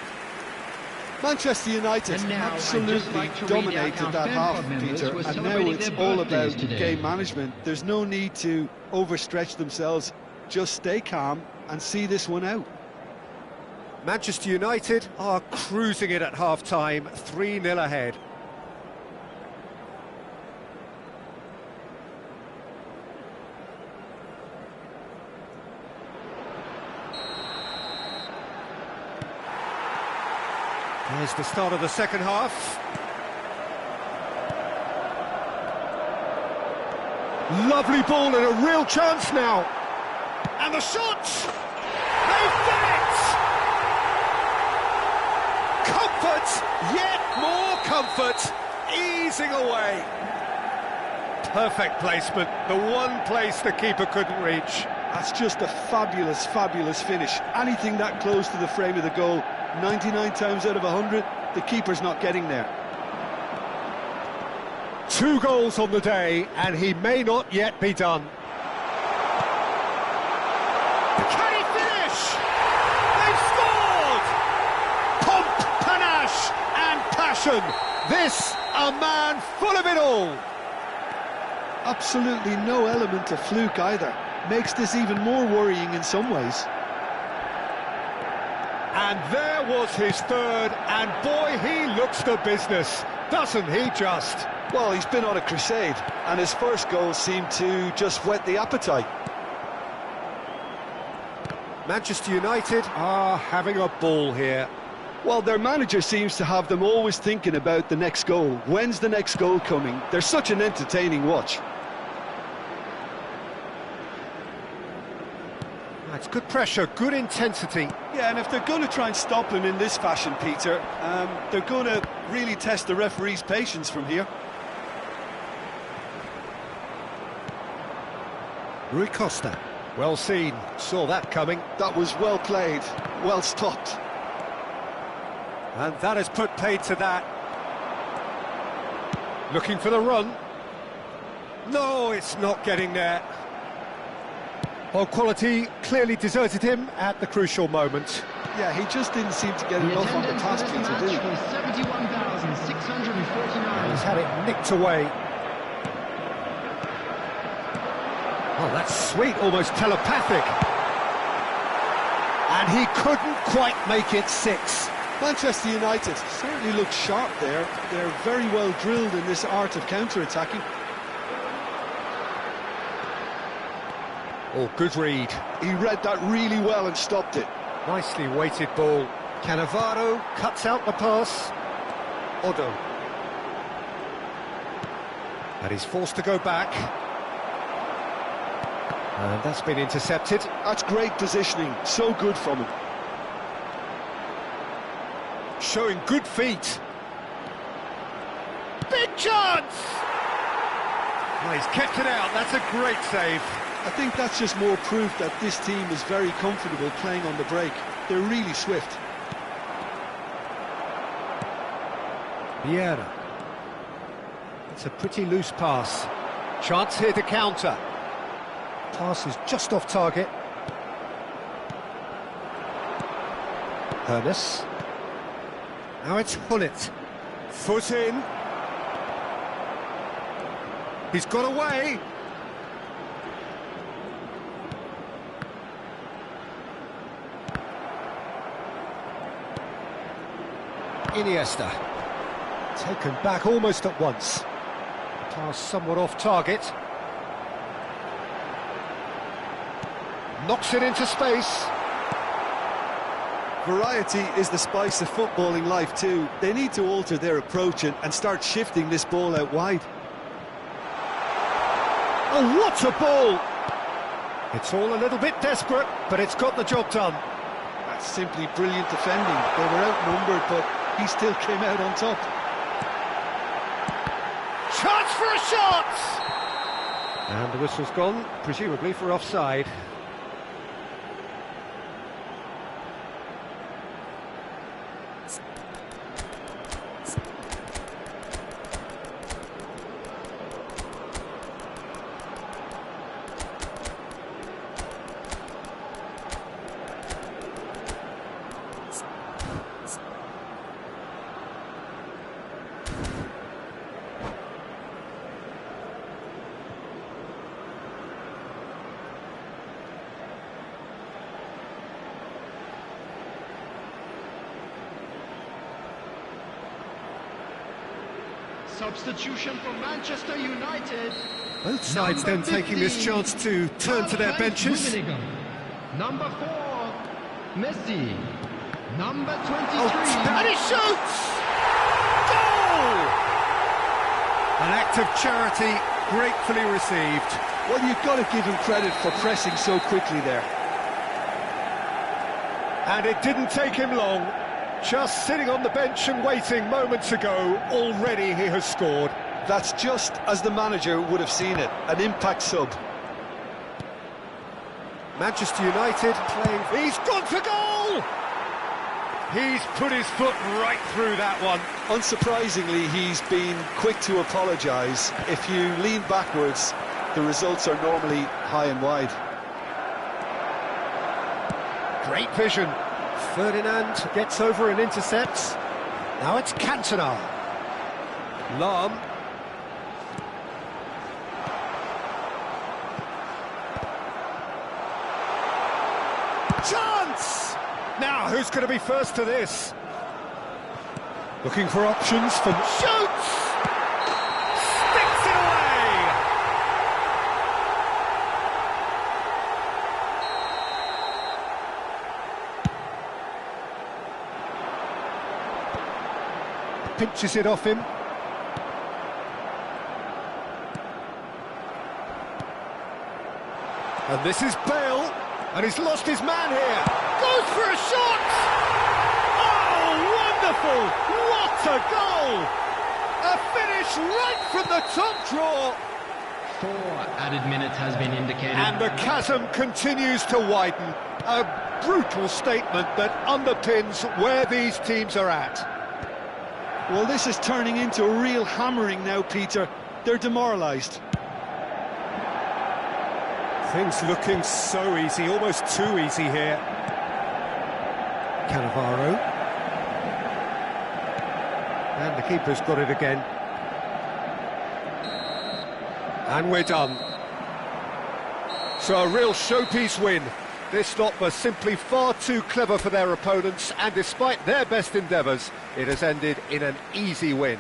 Manchester United absolutely dominated that half, Peter, and now it's all about game management. There's no need to overstretch themselves. Just stay calm and see this one out.
Manchester United are cruising it at half-time, 3-0 ahead. Here's the start of the second half. Lovely ball and a real chance now. And the shot! They've done it! Comfort, yet more comfort, easing away. Perfect placement, the one place the keeper couldn't reach.
That's just a fabulous, fabulous finish. Anything that close to the frame of the goal, 99 times out of 100, the keeper's not getting there.
2 goals on the day, and he may not yet be done. Can he finish? They've scored! Pomp, panache, and passion. This, a man full of it all.
Absolutely no element of fluke either. Makes this even more worrying in some ways.
And there was his third, and boy, he looks the business, doesn't he just?
Well, he's been on a crusade, and his first goal seemed to just whet the appetite.
Manchester United are having a ball here.
Well, their manager seems to have them always thinking about the next goal. When's the next goal coming? They're such an entertaining watch.
That's good pressure, good intensity.
Yeah, and if they're going to try and stop him in this fashion, Peter, they're going to really test the referee's patience from here.
Rui Costa, well seen, saw that coming.
That was well played, well stopped.
And that has put paid to that. Looking for the run. No, it's not getting there. Well, quality clearly deserted him at the crucial moment.
Yeah, he just didn't seem to get enough on the task, Peter, did he?
71,649.
He's had it nicked away. Oh, that's sweet, almost telepathic. And he couldn't quite make it 6.
Manchester United certainly look sharp there. They're very well drilled in this art of counter-attacking.
Oh, good read.
He read that really well and stopped it.
Nicely weighted ball. Cannavaro cuts out the pass. Odo. And he's forced to go back. And that's been intercepted.
That's great positioning, so good from him.
Showing good feet. Big chance! Oh, he's kept it out, that's a great save.
I think that's just more proof that this team is very comfortable playing on the break. They're really swift.
Vieira. It's a pretty loose pass. Chance here to counter. Pass is just off target. Ernest. Now it's Hullet. Foot in. He's got away. Iniesta. Taken back almost at once. Pass somewhat off target. Knocks it into space.
Variety is the spice of footballing life too. They need to alter their approach and start shifting this ball out wide.
Oh, what a ball! It's all a little bit desperate, but it's got the job done.
That's simply brilliant defending. They were outnumbered, but he still came out on top.
Chance for a shot! And the whistle's gone, presumably for offside.
Substitution for Manchester United.
Both sides then taking this chance to turn to their benches.
Number 4, Messi. Number 23.
And he shoots! Goal! An act of charity gratefully received.
Well, you've got to give him credit for pressing so quickly there.
And it didn't take him long. Just sitting on the bench and waiting moments ago, already he has scored.
That's just as the manager would have seen it, an impact sub.
Manchester United playing... He's gone for goal! He's put his foot right through that one.
Unsurprisingly, he's been quick to apologise. If you lean backwards, the results are normally high and wide.
Great vision. Ferdinand gets over and intercepts. Now it's Cantona. Lahm. Chance! Now, who's going to be first to this? Looking for options from... Shoots! Sticks it away! Pinches it off him. And this is Bale, and he's lost his man here. Goes for a shot! Oh, wonderful! What a goal! A finish right from the top draw.
4 added minutes has been indicated.
And the chasm continues to widen. A brutal statement that underpins where these teams are at.
Well, this is turning into a real hammering now, Peter. They're demoralised.
Things looking so easy, almost too easy here. Cannavaro. And the keeper's got it again. And we're done. So a real showpiece win. This lot was simply far too clever for their opponents, and despite their best endeavours, it has ended in an easy win.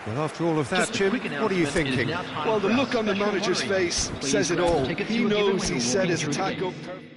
Well, after all of that, Jim, what are you thinking?
Well, the look on the manager's face says it all. He knows he set his attack up perfectly.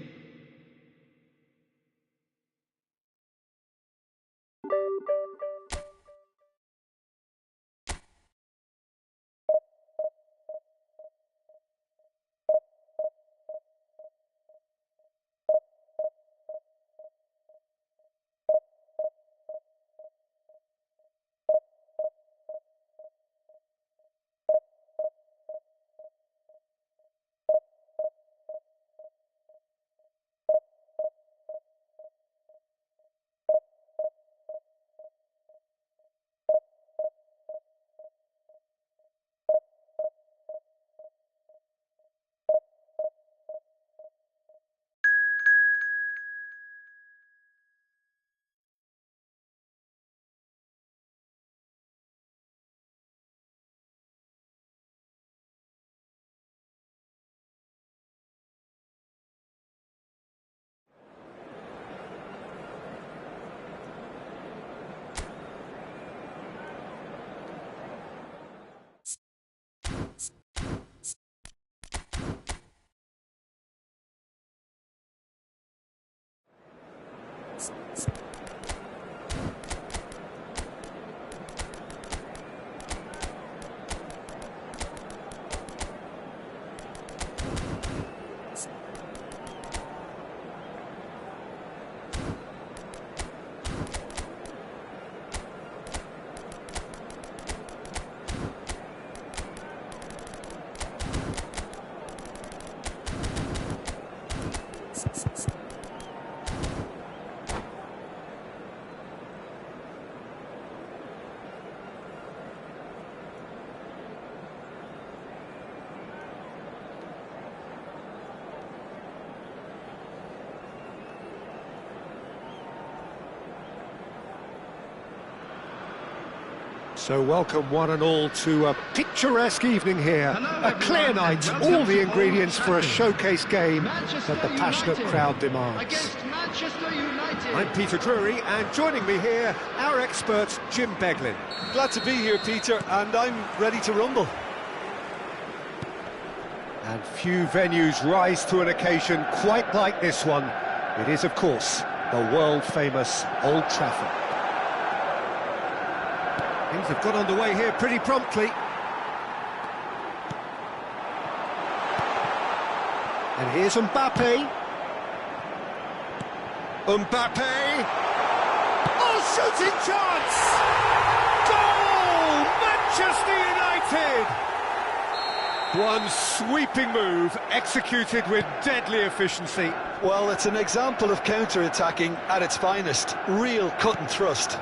So welcome one and all to a picturesque evening here. A clear night, all the ingredients for a showcase game that the passionate crowd demands. I'm Peter Drury, and joining me here, our expert Jim Beglin.
Glad to be here, Peter, and I'm ready to rumble.
And few venues rise to an occasion quite like this one. It is, of course, the world-famous Old Trafford.
Things have got underway here pretty promptly.
And here's Mbappe.
Mbappe! Oh, shooting chance! Goal! Manchester United! One sweeping move, executed with deadly efficiency.
Well, it's an example of counter-attacking at its finest. Real cut and thrust.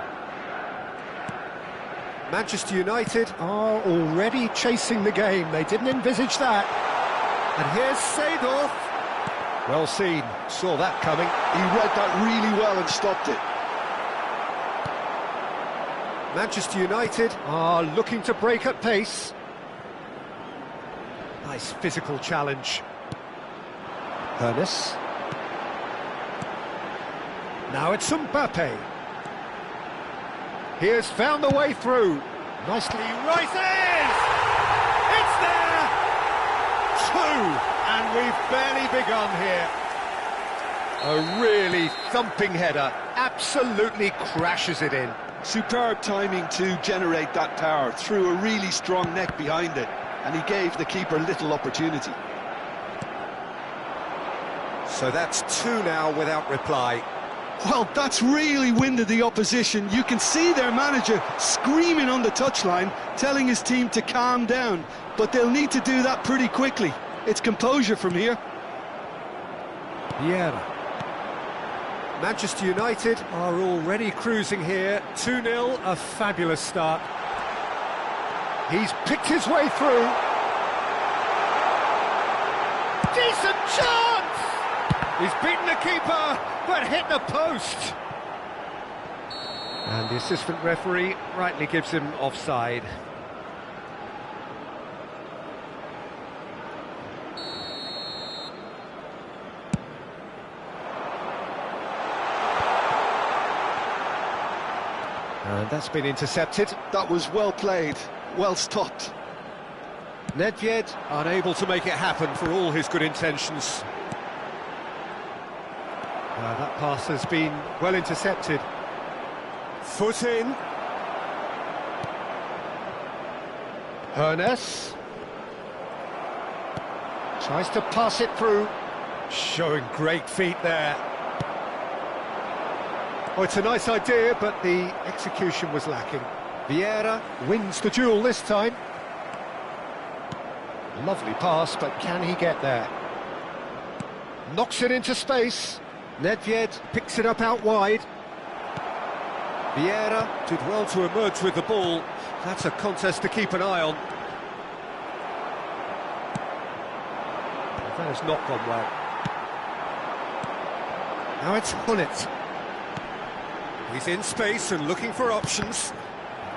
Manchester United are already chasing the game. They didn't envisage that.
And here's Seedorf.
Well seen, saw that coming.
He read that really well and stopped it.
Manchester United are looking to break at pace. Nice physical challenge. Ernest. Now it's Mbappe. He has found the way through. Nicely rises!
It's there! Two, and we've barely begun here.
A really thumping header, absolutely crashes it in.
Superb timing to generate that power through a really strong neck behind it, and he gave the keeper little opportunity.
So that's two now without reply.
Well, that's really winded the opposition. You can see their manager screaming on the touchline, telling his team to calm down, but they'll need to do that pretty quickly. It's composure from here.
Vieira. Manchester United are already cruising here. 2-0, a fabulous start. He's picked his way through. Decent chance!
He's beaten the keeper, but hit the post.
And the assistant referee rightly gives him offside.
And that's been intercepted.
That was well played, well stopped.
Nedved unable to make it happen for all his good intentions. That pass has been well intercepted. Foot in. Hoeneß tries to pass it through. Showing great feet there. Oh, it's a nice idea, but the execution was lacking. Vieira wins the duel this time. Lovely pass, but can he get there? Knocks it into space. Nedved picks it up out wide. Vieira did well to emerge with the ball. That's a contest to keep an eye on. That has not gone well. Now it's Gullit. He's in space and looking for options.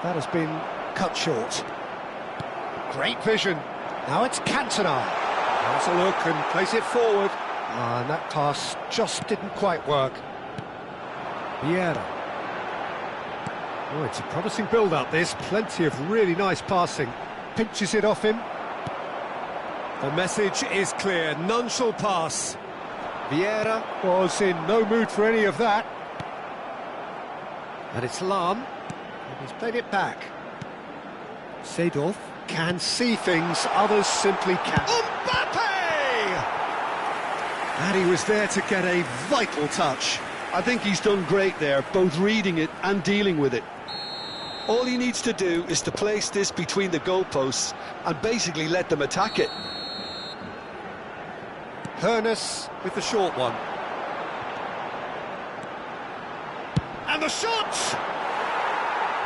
That has been cut short. Great vision. Now it's Cantona. Has a look and plays it forward. And that pass just didn't quite work. Vieira. Oh, it's a promising build-up, this. Plenty of really nice passing. Pinches it off him. The message is clear. None shall pass. Vieira was in no mood for any of that. And it's Lahm. And he's played it back. Seedorf can see things others simply can't. Mbappe! And he was there to get a vital touch.
I think he's done great there, both reading it and dealing with it. All he needs to do is to place this between the goalposts and basically let them attack it.
Hoeneß with the short one. And the shot!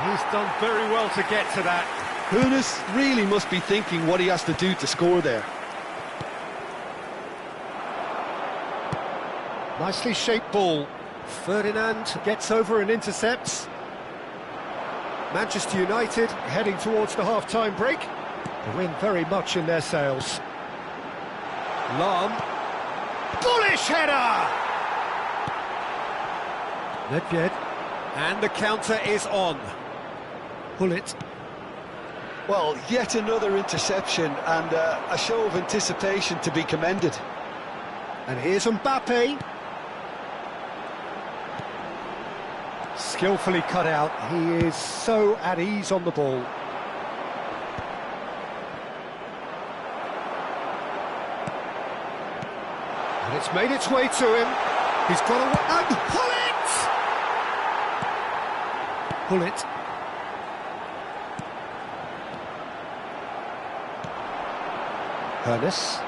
He's done very well to get to that.
Hoeneß really must be thinking what he has to do to score there.
Nicely shaped ball. Ferdinand gets over and intercepts. Manchester United heading towards the half-time break. The wind very much in their sails. Lahm. Bullish header! Nedved. And the counter is on. Gullit.
Well, yet another interception and a show of anticipation to be commended.
And here's Mbappe. Skillfully cut out. He is so at ease on the ball. And it's made its way to him. He's got a... And Gullit! Hoeneß.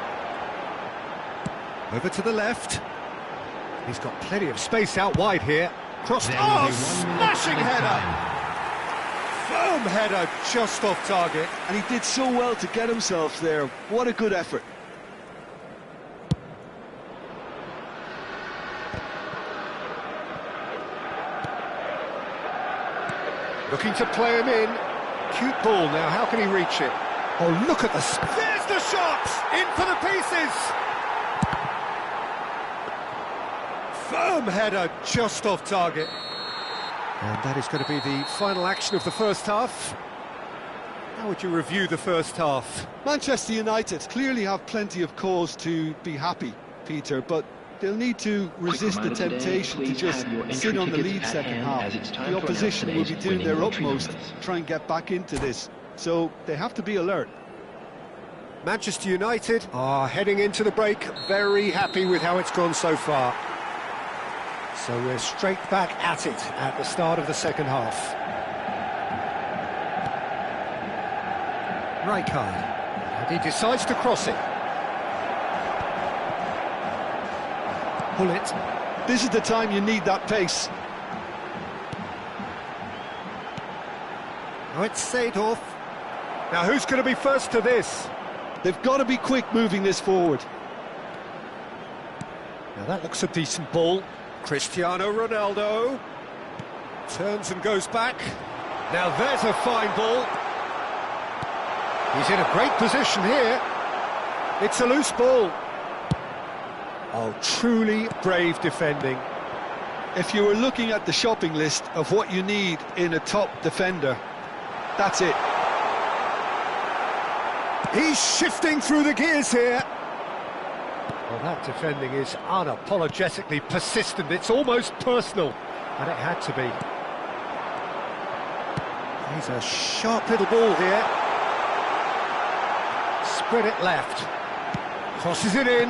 Over to the left. He's got plenty of space out wide here. Crossed. Oh, smashing header! Firm header just off target.
And he did so well to get himself there. What a good effort.
Looking to play him in. Cute ball now, how can he reach it? Oh, look at the... There's the shot! In for the pieces! Firm header just off target. And that is going to be the final action of the first half. How would you review the first half?
Manchester United clearly have plenty of cause to be happy, Peter, but they'll need to resist the temptation to just sit on the lead second half. The opposition will be doing their utmost to try and get back into this, so they have to be alert.
Manchester United are heading into the break very happy with how it's gone so far. So we're straight back at it at the start of the second half. Rijkaard, and he decides to cross it. Gullit.
This is the time you need that pace.
Now it's Seedorf. Now who's going to be first to this?
They've got to be quick moving this forward.
Now that looks a decent ball. Cristiano Ronaldo turns and goes back. Now there's a fine ball. He's in a great position here. It's a loose ball. Oh, truly brave defending.
If you were looking at the shopping list of what you need in a top defender, that's it.
He's shifting through the gears here.
Well, that defending is unapologetically persistent. It's almost personal, and it had to be.
He's a sharp little ball here.
Spread it left.
Crosses it in.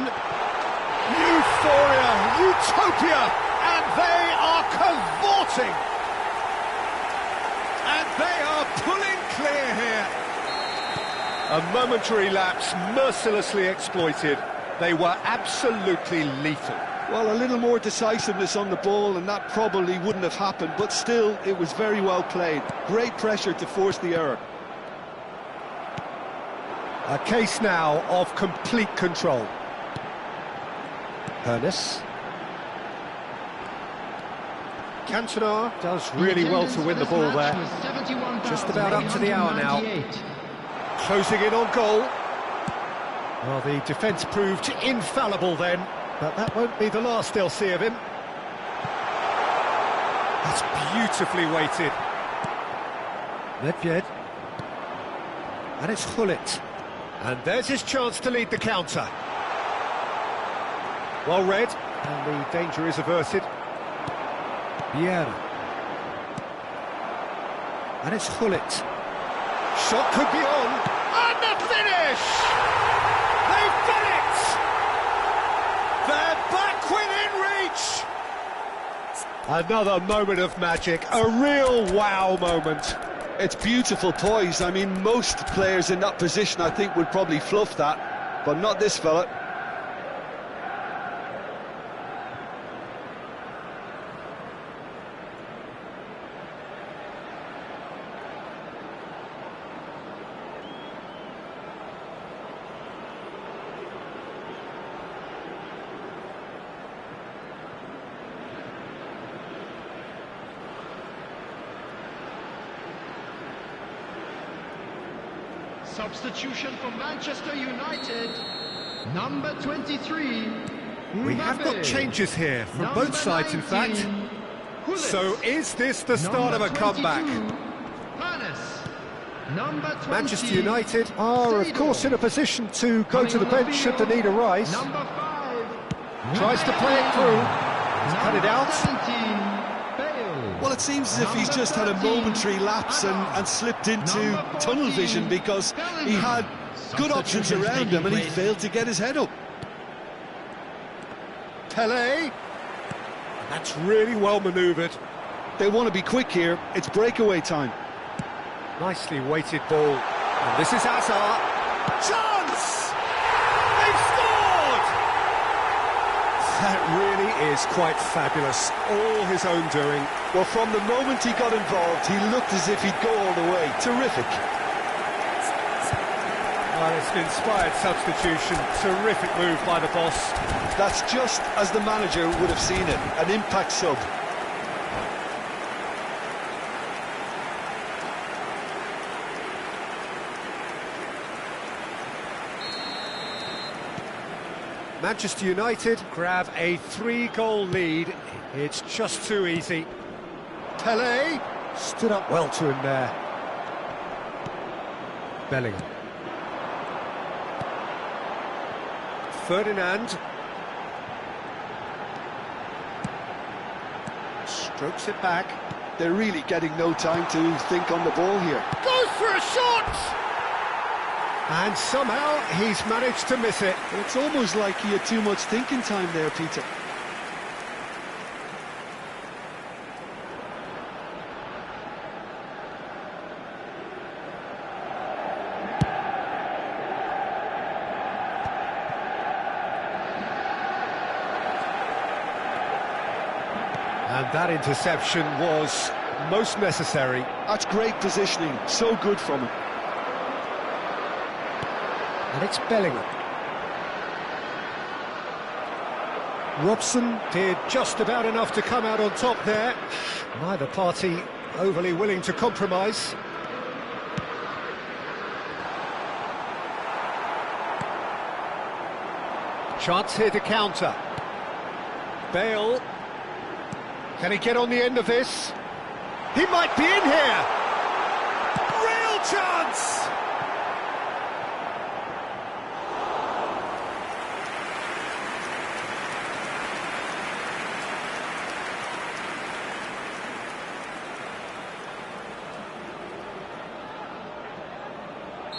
Euphoria, utopia, and they are cavorting.
And they are pulling clear here.
A momentary lapse mercilessly exploited. They were absolutely lethal.
Well, a little more decisiveness on the ball and that probably wouldn't have happened, but still, it was very well played. Great pressure to force the error.
A case now of complete control. Ernest. Cantona does really well to win the ball there.
Just about up to the hour now. Closing in on goal.
Well, the defence proved infallible then, but that won't be the last they'll see of him. That's beautifully weighted. Nedved. And it's Gullit. And there's his chance to lead the counter. Well read, and the danger is averted. Vieira. And it's Gullit. Shot could be on. And the finish! They've done it! They're back within reach! Another moment of magic, a real wow moment.
It's beautiful poise. I mean, most players in that position, I think, would probably fluff that, but not this fella.
Substitution for Manchester United, number 23.
We have got changes here from
Number
both sides, in
19,
fact.
Gullit.
So is this the start of a
Number
comeback?
22, Panis. Number 20,
Manchester United are, of course, in a position to go
Coming
to the
on
bench should the
field,
need arise.
Number 5.
Tries to play it through. He's cut it out.
17, Bale.
Well, it seems as if he's just had a momentary lapse and slipped into tunnel vision because he had good options around him and he failed to get his head up.
Pelé. That's really well manoeuvred.
They want to be quick here. It's breakaway time.
Nicely weighted ball. And this is Hazard. Chance! They've scored!
That really is quite fabulous. All his own doing.
Well, from the moment he got involved, he looked as if he'd go all the way. Terrific.
Well, it's an inspired substitution. Terrific move by the boss.
That's just as the manager would have seen it. An impact sub.
Manchester United grab a 3-goal lead. It's just too easy. Pelé stood up well to him there. Bellingham. Ferdinand. Strokes it back.
They're really getting no time to think on the ball here.
Goes for a shot! And somehow he's managed to miss it.
It's almost like he had too much thinking time there, Peter.
And that interception was most necessary.
That's great positioning. So good from him.
And it's Bellingham. Robson did just about enough to come out on top there. Neither party overly willing to compromise. Chance here to counter. Bale.
Can he get on the end of this? He might be in here! Real chance!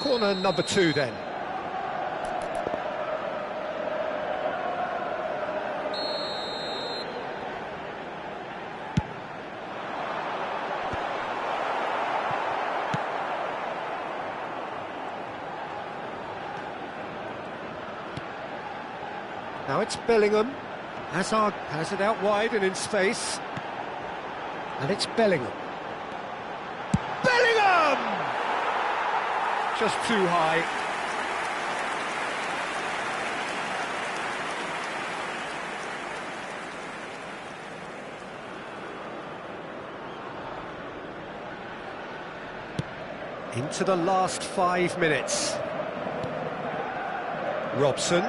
Corner number 2 then. Now it's Bellingham. Hazard has it out wide and in space. And it's Bellingham. Bellingham! Just too high. Into the last 5 minutes. Robson.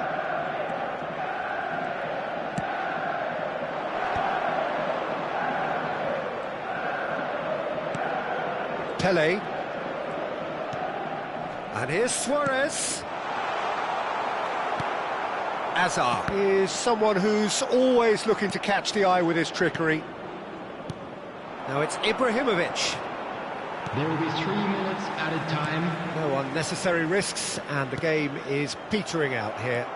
Pele. And here's Suarez. Hazard is someone who's always looking to catch the eye with his trickery. Now it's Ibrahimovic.
There will be 3 minutes added time.
No unnecessary risks, and the game is petering out here.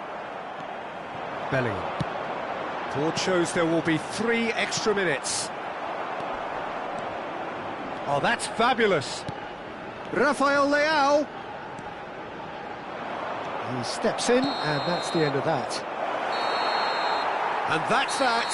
Bellingham. Board shows there will be 3 extra minutes. Oh, that's fabulous. Rafael Leao. He steps in, and that's the end of that. And that's that.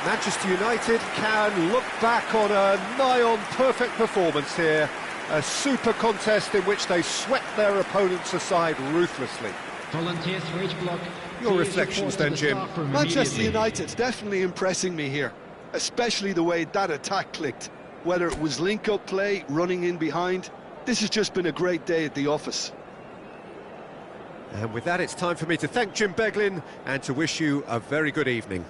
Manchester United can look back on a nigh-on perfect performance here. A super contest in which they swept their opponents aside ruthlessly.
Volunteers for each block.
Your reflections then, Jim.
Manchester United's definitely impressing me here, especially the way that attack clicked. Whether it was link-up play, running in behind, this has just been a great day at the office.
And with that, it's time for me to thank Jim Beglin and to wish you a very good evening.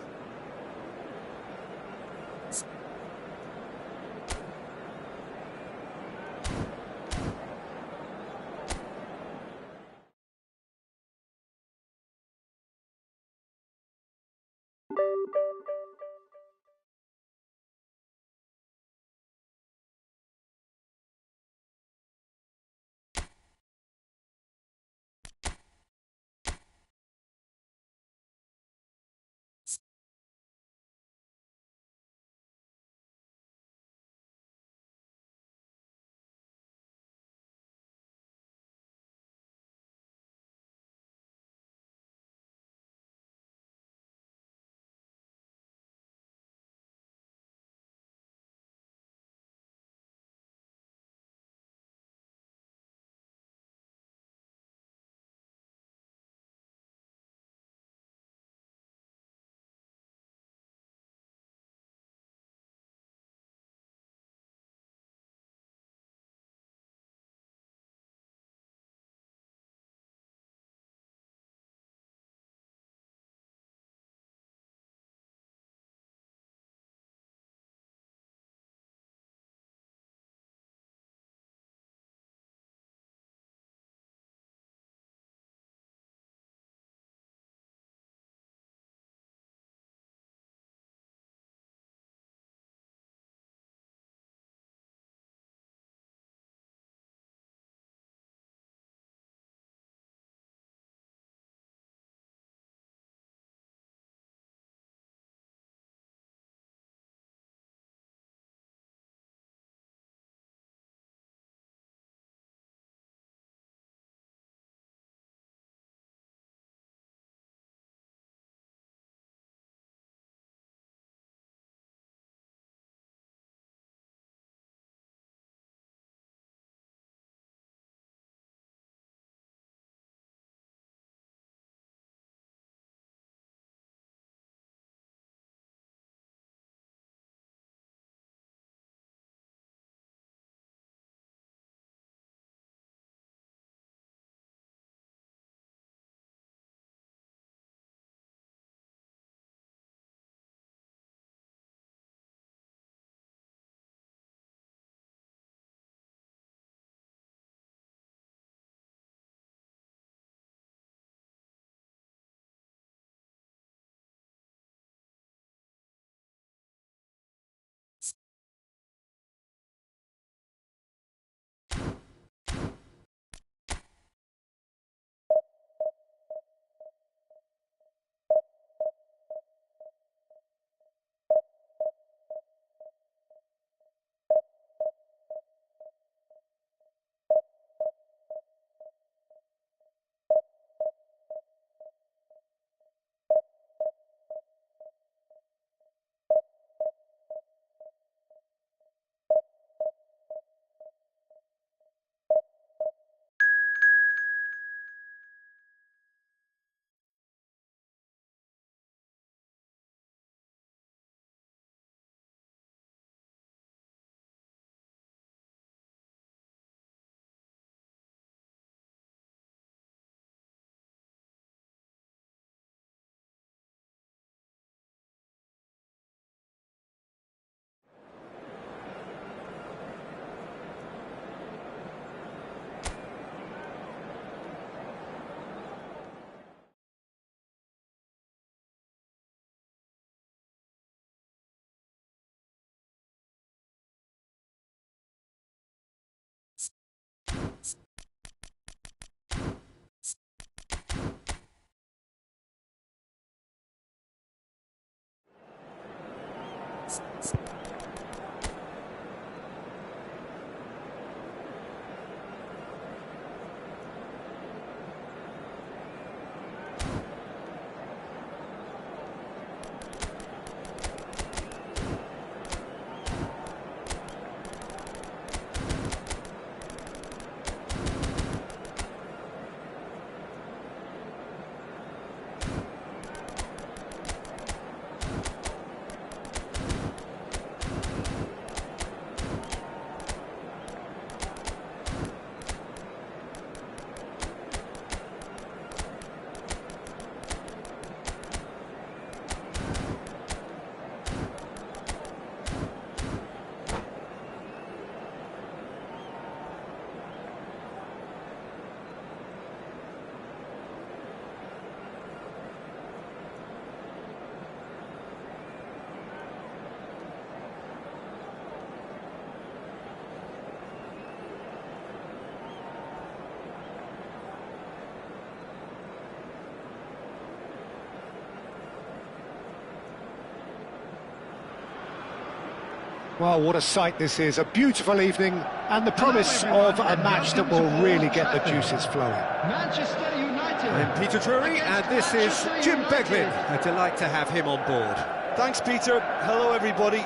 Well, what a sight this is. A beautiful evening and the promise of a match that will really get the juices flowing.
Manchester United.
I'm Peter Drury, and this is Jim Beglin. A delight to have him on board.
Thanks, Peter. Hello, everybody.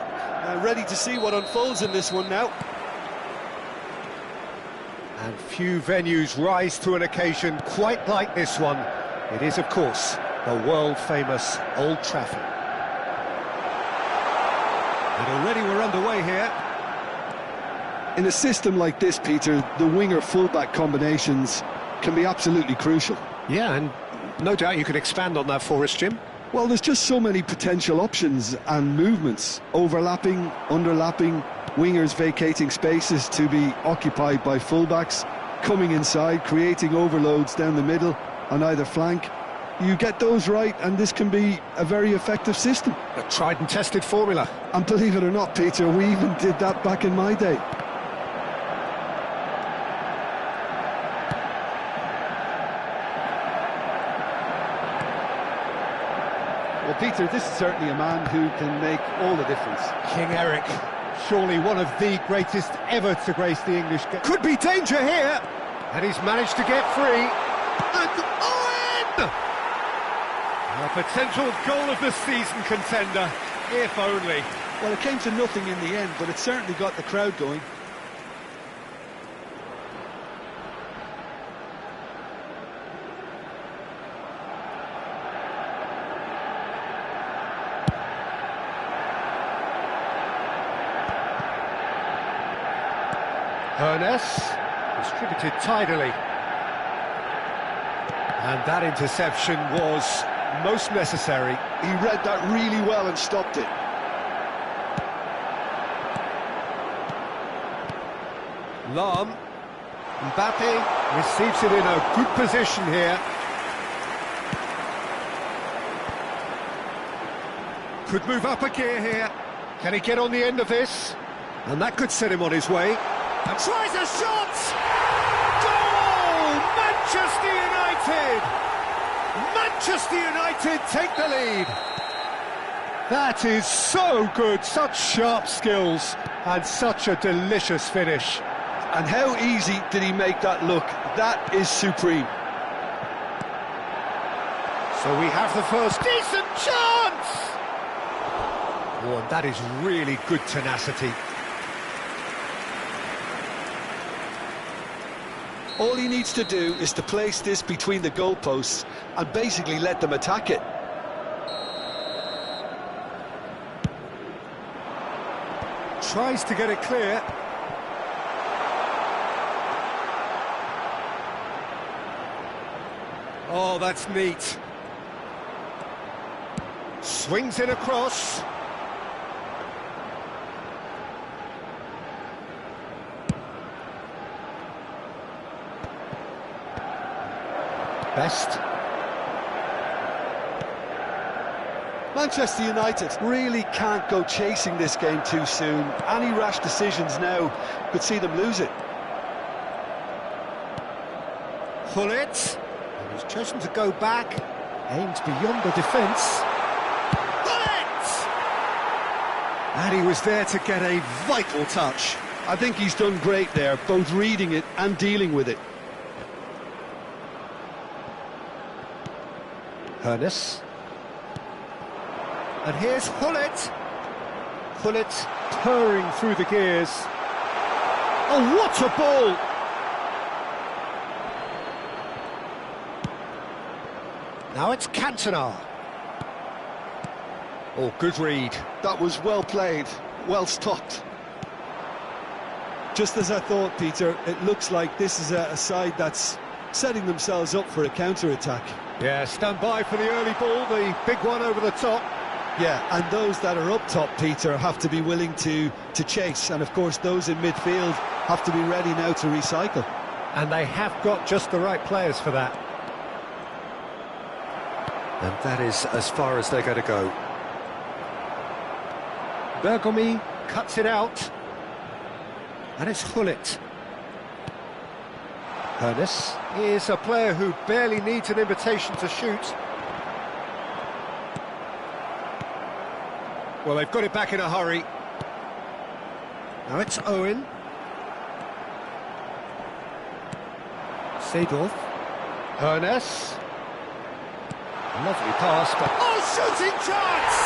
Ready to see what unfolds in this one now.
And few venues rise to an occasion quite like this one. It is, of course, the world-famous Old Trafford.
And already we're underway here.
In a system like this, Peter, the winger-fullback combinations can be absolutely crucial.
Yeah, and no doubt you could expand on that for us, Jim.
Well, there's just so many potential options and movements, overlapping, underlapping, wingers vacating spaces to be occupied by fullbacks, coming inside, creating overloads down the middle on either flank. You get those right, and this can be a very effective system.
A tried and tested formula.
And believe it or not, Peter, we even did that back in my day. Well, Peter, this is certainly a man who can make all the difference.
King Eric, surely one of the greatest ever to grace the English game. Could be danger here. And he's managed to get free. And Owen!
A potential goal of the season contender, if only.
Well, it came to nothing in the end, but it certainly got the crowd going.
Ernest, distributed tidily. And that interception was most necessary.
He read that really well and stopped it.
Lahm, Mbappe receives it in a good position here. Could move up a gear here. Can he get on the end of this? And that could set him on his way. And tries a shot! Goal! Manchester United! Manchester United take the lead. That is so good, such sharp skills and such a delicious finish.
And how easy did he make that look? That is supreme.
So we have the first decent chance! Oh, and that is really good tenacity.
All he needs to do is to place this between the goalposts and basically let them attack it.
Tries to get it clear. Oh, that's neat. Swings it across. Best.
Manchester United really can't go chasing this game too soon. Any rash decisions now could see them lose it.
Gullit. And he's chosen to go back. Aims beyond the defence. Gullit! And he was there to get a vital touch.
I think he's done great there, both reading it and dealing with it.
Ernest. And here's Gullit. Gullit purring through the gears. Oh, what a ball! Now it's Cantona. Oh, good read.
That was well played, well stopped. Just as I thought, Peter, it looks like this is a side that's setting themselves up for a counter-attack.
Yeah, stand by for the early ball, the big one over the top.
Yeah, and those that are up top, Peter, have to be willing to chase. And, of course, those in midfield have to be ready now to recycle.
And they have got just the right players for that. And that is as far as they're going to go. Bergomi cuts it out. And it's Gullit. Ernest is a player who barely needs an invitation to shoot. Well, they've got it back in a hurry.
Now it's Owen. Seedorf. Ernest. Lovely pass, but... Oh, shooting chance!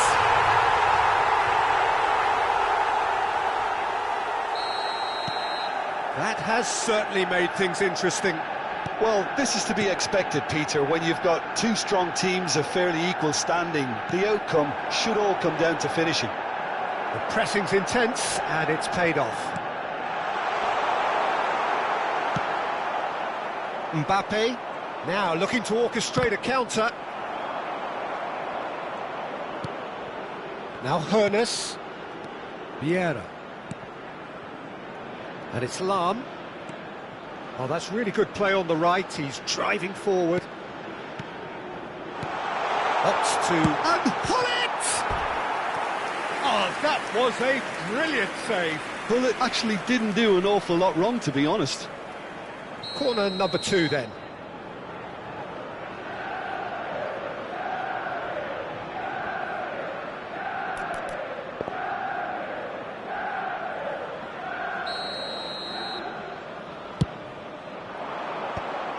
That has certainly made things interesting.
Well, this is to be expected, Peter, when you've got two strong teams of fairly equal standing. The outcome should all come down to finishing.
The pressing's intense, and it's paid off. Mbappe, now looking to orchestrate a counter. Now Ernest. Vieira. And it's Lahm. Oh, that's really good play on the right. He's driving forward. Opts to... And Pullet! Oh, that was a brilliant save.
Pullet actually didn't do an awful lot wrong, to be honest.
Corner number 2 then.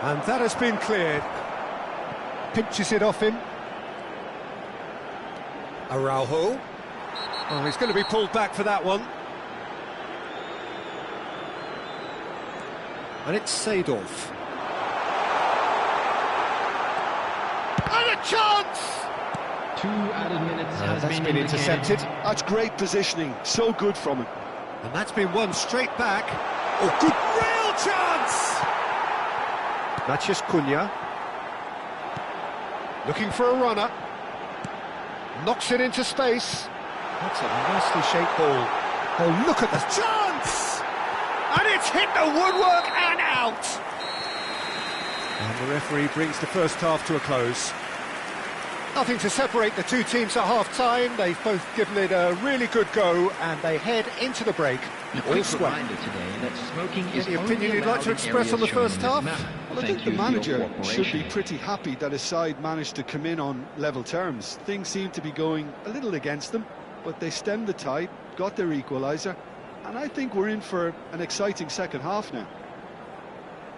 And that has been cleared. Pinches it off him. Araujo. Oh, he's going to be pulled back for that one. And it's Seedorf. And a chance!
2 added minutes has
That's
been
intercepted.
That's great positioning, so good from him.
And that's been won straight back. Oh, good, real chance! Matheus Cunha. Looking for a runner. Knocks it into space. That's a nicely shaped ball. Oh, look at the chance! And it's hit the woodwork and out! And the referee brings the first half to a close. Nothing to separate the two teams at half-time. They've both given it a really good go, and they head into the break. All square. Any opinion you'd like to express on the first half?
Well, I think the manager should be pretty happy that his side managed to come in on level terms. Things seem to be going a little against them, but they stemmed the tide, got their equaliser, and I think we're in for an exciting second half now.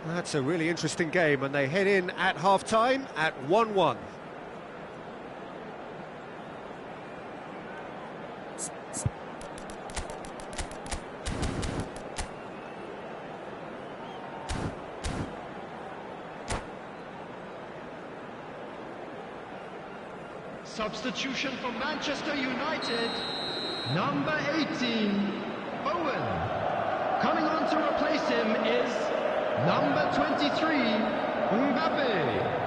That's a really interesting game, and they head in at half-time at 1-1.
Substitution for Manchester United, number 18, Owen. Coming on to replace him is number 23, Mbappe.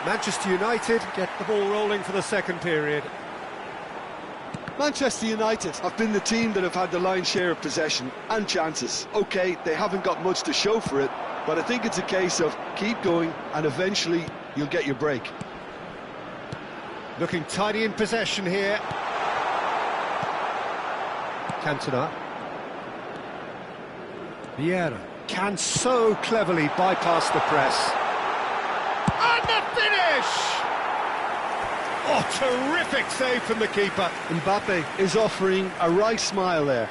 Manchester United get the ball rolling for the second period.
Manchester United have been the team that have had the lion's share of possession and chances. OK, they haven't got much to show for it, but I think it's a case of keep going and eventually you'll get your break.
Looking tidy in possession here. Cantona. Vieira can so cleverly bypass the press. And the finish! Oh, terrific save from the keeper.
Mbappe is offering a wry smile there.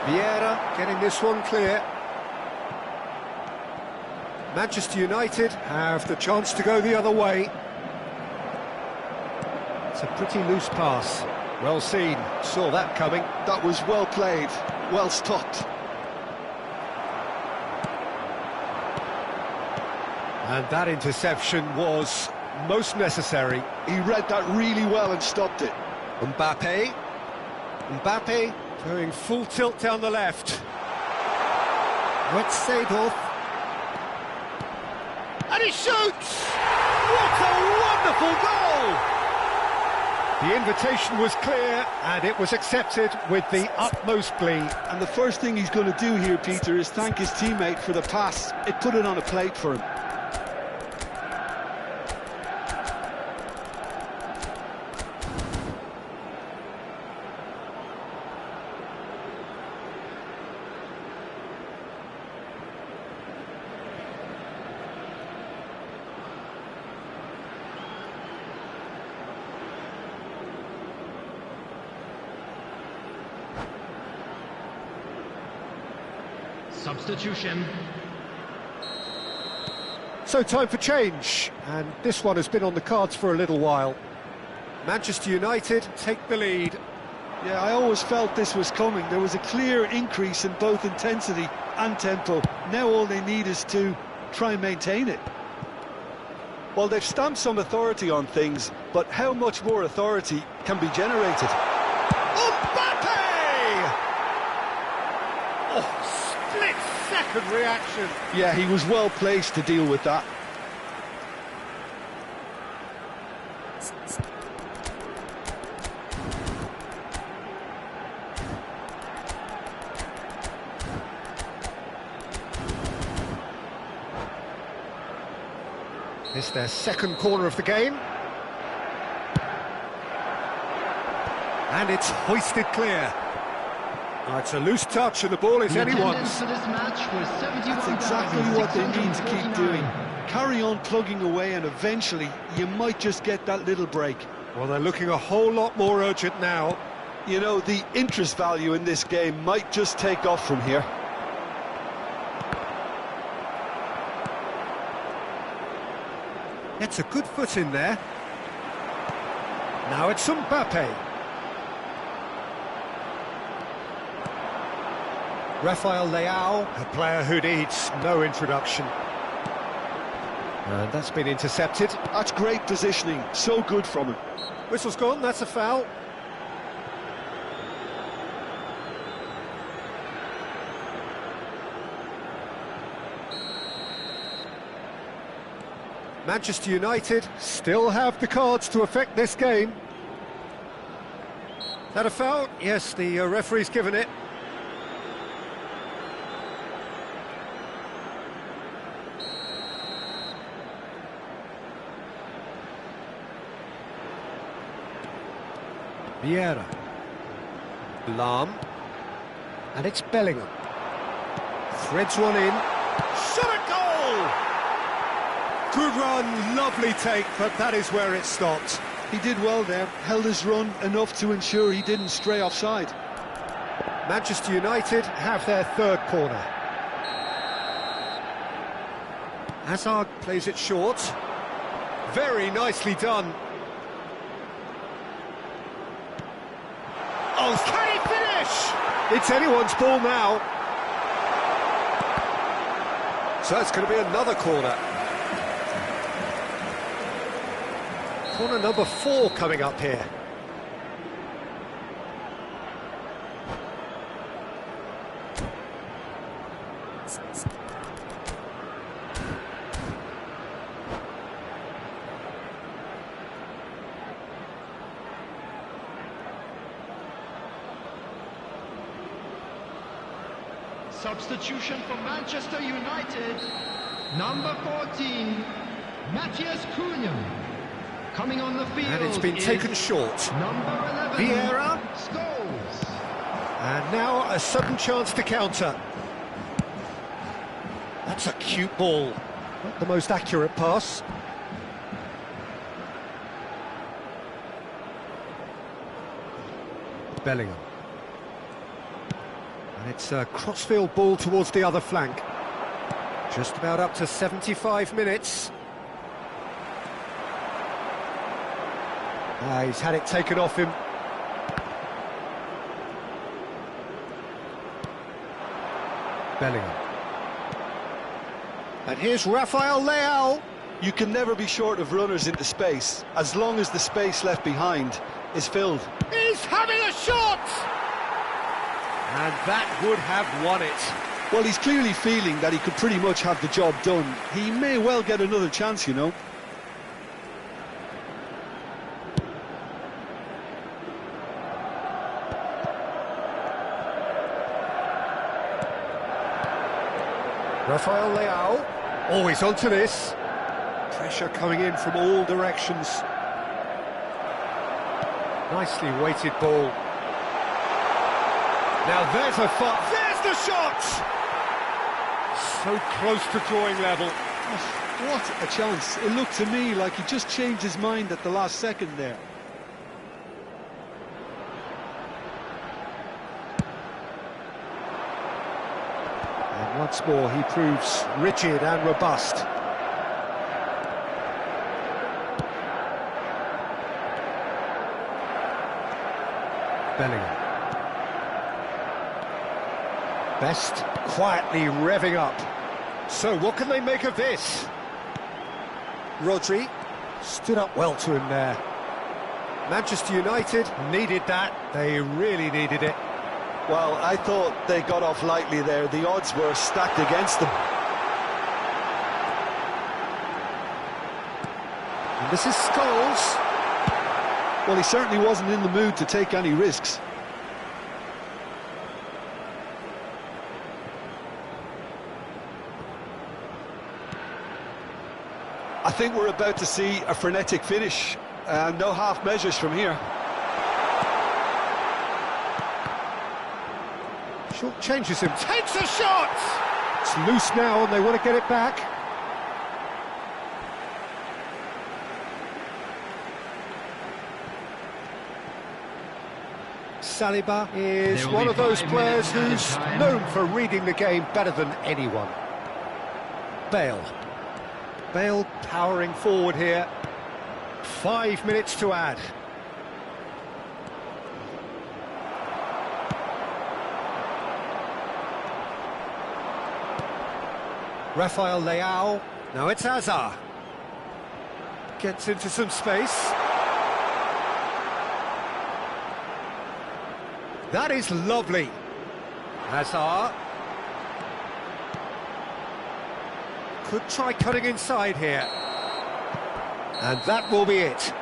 Vieira getting this one clear. Manchester United have the chance to go the other way. It's a pretty loose pass. Well seen, saw that coming.
That was well played, well stopped.
And that interception was most necessary.
He read that really well and stopped it.
Mbappe. Mbappe going full tilt down the left. Seedorf. And he shoots! What a wonderful goal! The invitation was clear, and it was accepted with the utmost glee.
And the first thing he's going to do here, Peter, is thank his teammate for the pass. It put it on a plate for him.
Substitution.
So time for change, and this one has been on the cards for a little while. Manchester United take the lead.
Yeah, I always felt this was coming. There was a clear increase in both intensity and tempo. Now all they need is to try and maintain it. Well, they've stamped some authority on things, but how much more authority can be generated?
Mbappe! Oh, split-second reaction.
Yeah, he was well placed to deal with that.
It's their second corner of the game. And it's hoisted clear. Oh, it's a loose touch and the ball is anyone's.
That's exactly what they need to keep doing. Carry on plugging away and eventually you might just get that little break.
Well, they're looking a whole lot more urgent now.
You know, the interest value in this game might just take off from here.
Gets a good foot in there. Now it's Mbappe. Rafael Leao, a player who needs no introduction. And that's been intercepted.
That's great positioning, so good from him.
Whistle's gone, that's a foul. Manchester United still have the cards to affect this game. Is that a foul? Yes, the referee's given it. Vieira. Lahm. And it's Bellingham. Threads one in. Shot a goal! Good run, lovely take, but that is where it stopped.
He did well there, held his run enough to ensure he didn't stray offside.
Manchester United have their third corner. Hazard plays it short. Very nicely done. Oh, can he finish? It's anyone's ball now. So it's going to be another corner. Corner number 4 coming up here.
Substitution for Manchester United. Number 14, Matheus Cunha. Coming on the field.
And it's been taken short.
Number 11,
Vieira.
Scholes.
And now a sudden chance to counter. That's a cute ball. Not the most accurate pass. Bellingham. And it's a crossfield ball towards the other flank. Just about up to 75 minutes. He's had it taken off him. Bellingham. And here's Rafael Leao.
You can never be short of runners into space, as long as the space left behind is filled.
He's having a shot! And that would have won it.
Well, he's clearly feeling that he could pretty much have the job done. He may well get another chance, you know.
Rafael Leao, always onto this. Pressure coming in from all directions.
Nicely weighted ball. Now there's there's the shot! So close to drawing level.
Oh, what a chance. It looked to me like he just changed his mind at the last second there.
And once more he proves rigid and robust.
Bellingham. Best quietly revving up. So what can they make of this?
Rodri stood up well to him there. Manchester United
Needed that. They really needed it.
Well, I thought they got off lightly there. The odds were stacked against them.
And this is Scholes.
Well, he certainly wasn't in the mood to take any risks. I think we're about to see a frenetic finish. No half measures from here.
Short changes him.
Takes a shot!
It's loose now and they want to get it back. Saliba is one of those players who's known for reading the game better than anyone.
Bale. Bale powering forward here. 5 minutes to add. Rafael Leao. Now it's Hazard. Gets into some space. That is lovely. Hazard. Could try cutting inside here. And that will be it.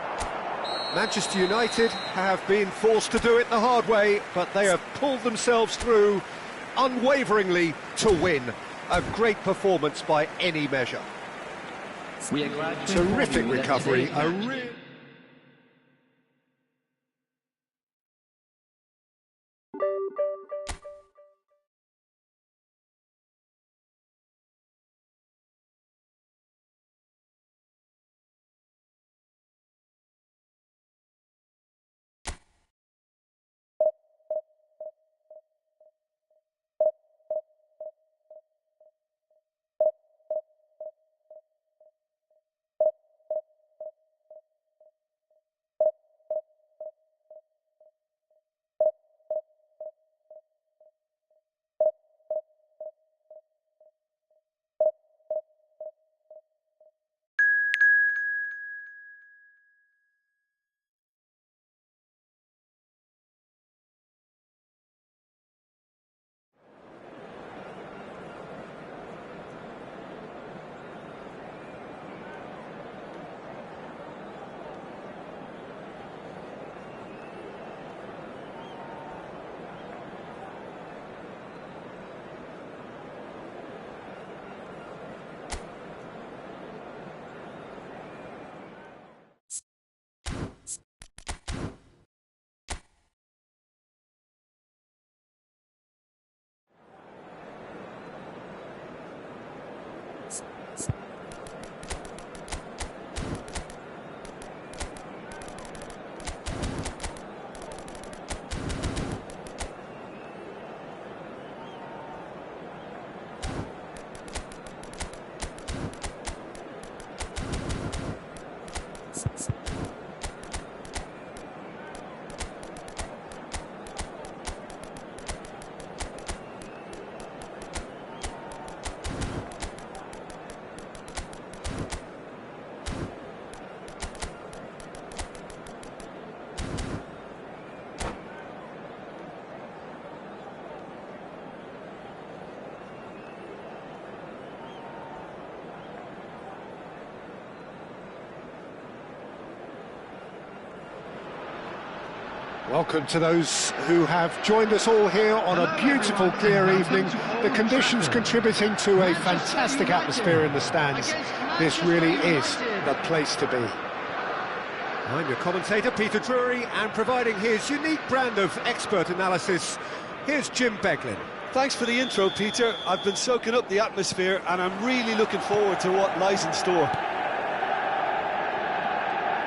Manchester United have been forced to do it the hard way, but they have pulled themselves through unwaveringly to win. A great performance by any measure. Terrific recovery. A real... Welcome to those who have joined us all here on a beautiful, clear evening. The conditions contributing to a fantastic atmosphere in the stands. This really is the place to be.
I'm your commentator, Peter Drury, and providing his unique brand of expert analysis, here's Jim Beglin.
Thanks for the intro, Peter. I've been soaking up the atmosphere, and I'm really looking forward to what lies in store.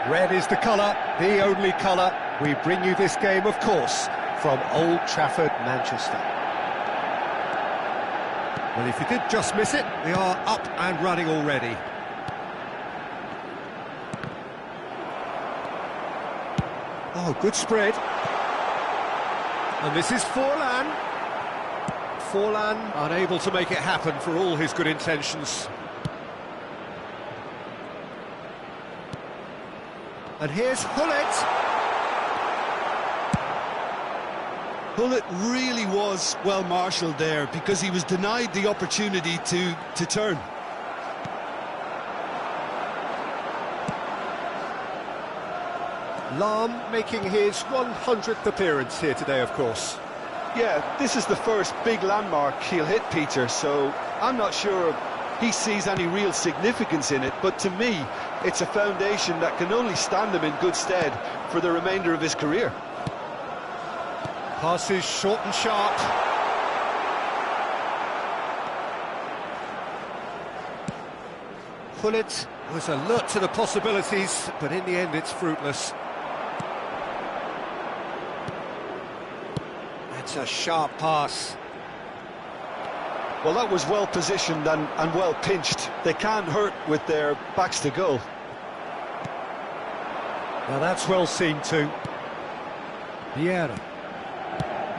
Red is the colour, the only colour. We bring you this game, of course, from Old Trafford, Manchester.
Well, if you did just miss it, we are up and running already.
Oh, good spread.
And this is Forlan. Forlan unable to make it happen for all his good intentions. And here's Hullet.
Hullet really was well marshalled there because he was denied the opportunity to turn.
Lahm making his 100th appearance here today, of course.
Yeah, this is the first big landmark he'll hit, Peter, so I'm not sure he sees any real significance in it, but to me, it's a foundation that can only stand him in good stead for the remainder of his career.
Passes short and sharp. Hullet was alert to the possibilities, but in the end it's fruitless. That's a sharp pass.
Well, that was well positioned and well pinched. They can't hurt with their backs to goal.
Now that's well seen too.
Vieira.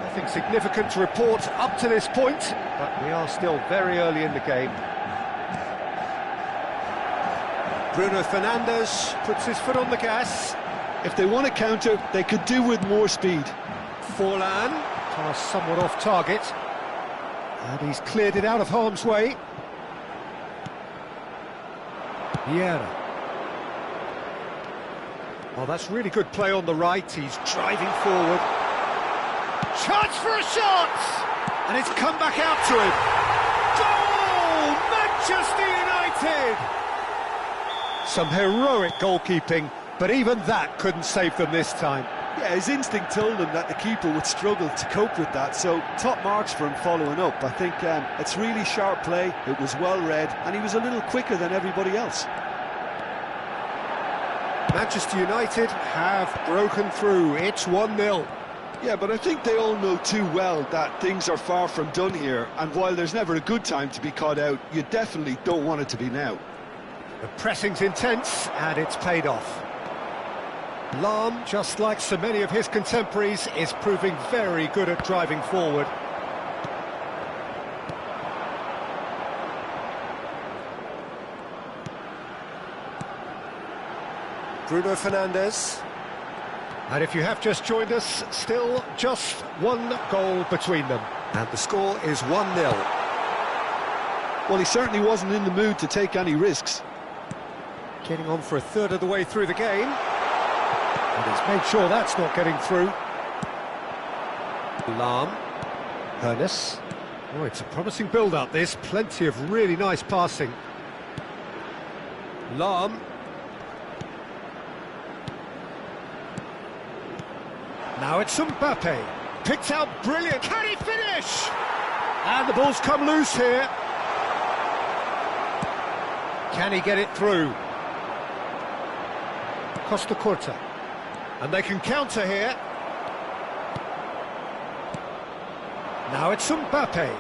Nothing significant to report up to this point, but we are still very early in the game.
Bruno Fernandes puts his foot on the gas.
If they want to counter, they could do with more speed.
Forlan.
Pass somewhat off target. And he's cleared it out of harm's way.
Vieira. Oh, that's really good play on the right. He's driving forward.
Chance for a shot!
And it's come back out to him. Goal! Manchester United!
Some heroic goalkeeping, but even that couldn't save them this time.
Yeah, his instinct told him that the keeper would struggle to cope with that, so top marks for him following up. I think it's really sharp play, it was well read, and he was a little quicker than everybody else.
Manchester United have broken through, it's 1-0.
Yeah, but I think they all know too well that things are far from done here, and while there's never a good time to be caught out, you definitely don't want it to be now.
The pressing's intense, and it's paid off.
Lahm, just like so many of his contemporaries, is proving very good at driving forward. Bruno Fernandes.
And if you have just joined us, still just one goal between them.
And the score is 1-0.
Well, he certainly wasn't in the mood to take any risks.
Getting on for a third of the way through the game.
And he's made sure that's not getting through.
Lahm.
Hoeneß.
Oh, it's a promising build-up, this. Plenty of really nice passing. Lahm.
Now it's Mbappe. Picked out brilliant. Can he finish? And the ball's come loose here. Can he get it through? Costa Curta. And they can counter here. Now it's Mbappe.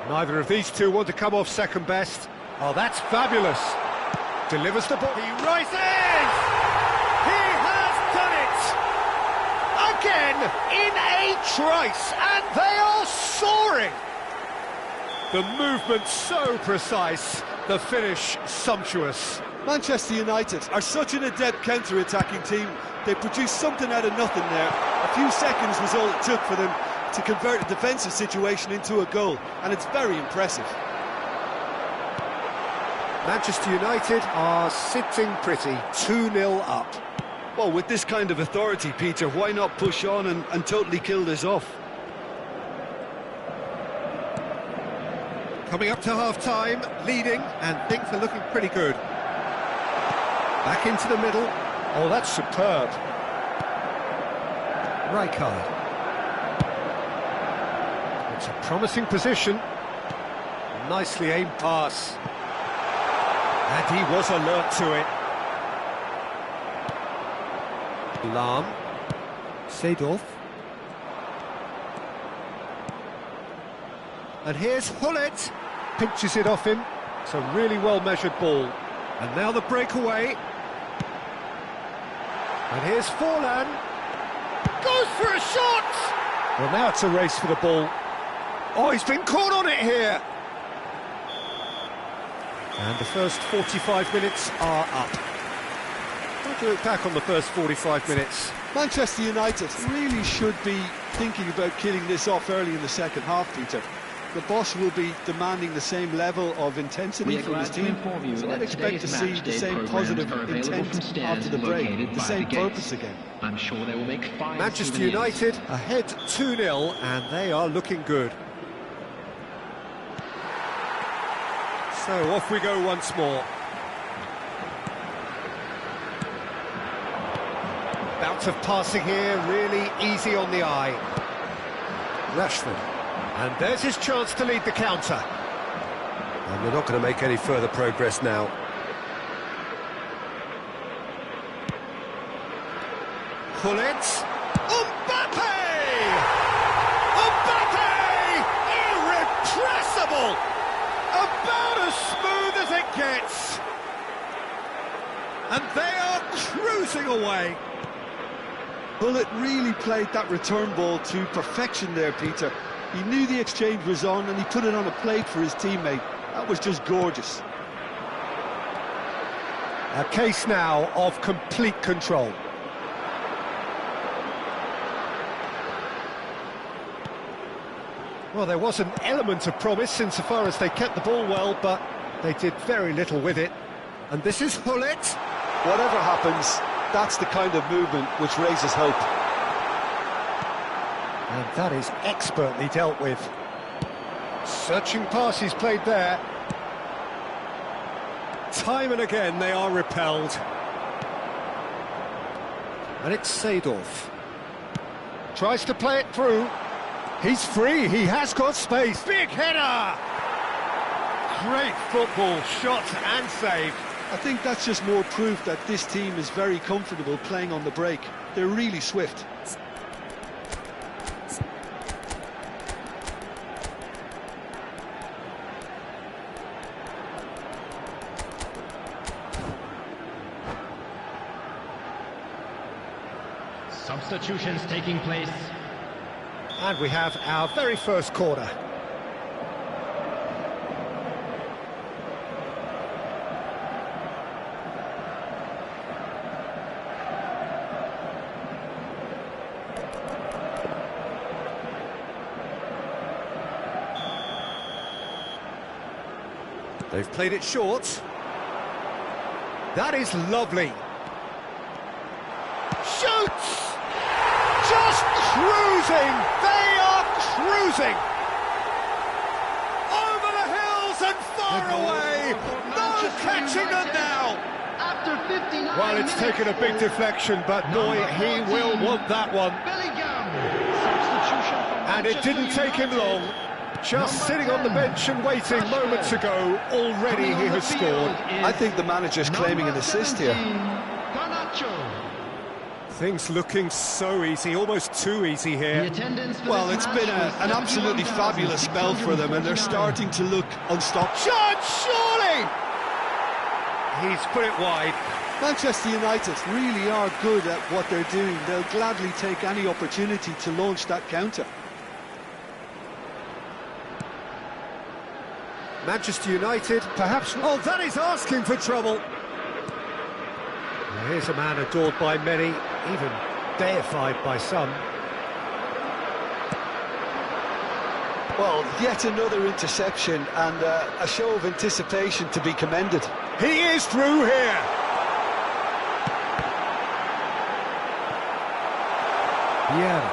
Neither of these two want to come off second best.
Oh, that's fabulous.
Delivers the ball.
He rises! He has done it! Again, in a trice, and they are soaring!
The movement so precise, the finish sumptuous.
Manchester United are such an adept counter-attacking team. They produced something out of nothing there. A few seconds was all it took for them to convert a defensive situation into a goal, and it's very impressive.
Manchester United are sitting pretty, 2-0 up.
Well, with this kind of authority, Peter, why not push on and totally kill this off?
Coming up to half-time, leading, and things are looking pretty good. Back into the middle. Oh, that's superb. Rijkaard. It's a promising position. Nicely aimed pass. And he was alert to it. Lahm. Seedorf. And here's Hullet. Pinches it off him. It's a really well-measured ball. And now the breakaway. And here's Forlan. Goes for a shot! Well, now it's a race for the ball. Oh, he's been caught on it here. And the first 45 minutes are up. How do you look back on the first 45 minutes?
Manchester United really should be thinking about killing this off early in the second half, Peter. The boss will be demanding the same level of intensity from his team, so I'd expect to see the same positive intent after the break, the same purpose again.
I'm sure they will make 5
Manchester United ahead 2-0, and they are looking good. So off we go once more. Bout of passing here, really easy on the eye. Rashford. And there's his chance to lead the counter. And they're not going to make any further progress now. Hullet. Mbappe! Mbappe! Irrepressible! About as smooth as it gets. And they are cruising away.
Hullet really played that return ball to perfection there, Peter. He knew the exchange was on and he put it on a plate for his teammate. That was just gorgeous.
A case now of complete control. Well, there was an element of promise insofar as they kept the ball well, but they did very little with it. And this is Hullet.
Whatever happens, that's the kind of movement which raises hope.
And that is expertly dealt with. Searching passes played there. Time and again they are repelled. And it's Seedorf. Tries to play it through. He's free, he has got space. Big header! Great football, shot and save.
I think that's just more proof that this team is very comfortable playing on the break. They're really swift.
Substitutions taking place.
And we have our very first corner. They've played it short. That is lovely. Shoots! Just cruising! They are cruising! Over the hills and far away! No catching them now!
After 59
Well, it's taken a big deflection, but boy, he will want that one. And it didn't take him long. Just sitting on the bench and waiting moments ago, already he has scored.
I think the manager's claiming an assist here.
Things looking so easy, almost too easy here.
Well, it's been an absolutely fabulous spell for them, and they're starting to look unstoppable.
Shot, surely! He's put it wide.
Manchester United really are good at what they're doing. They'll gladly take any opportunity to launch that counter.
Manchester United, perhaps... Oh, that is asking for trouble. Here's a man adored by many, even deified by some.
Well, yet another interception and a show of anticipation to be commended.
He is through here. Vieira.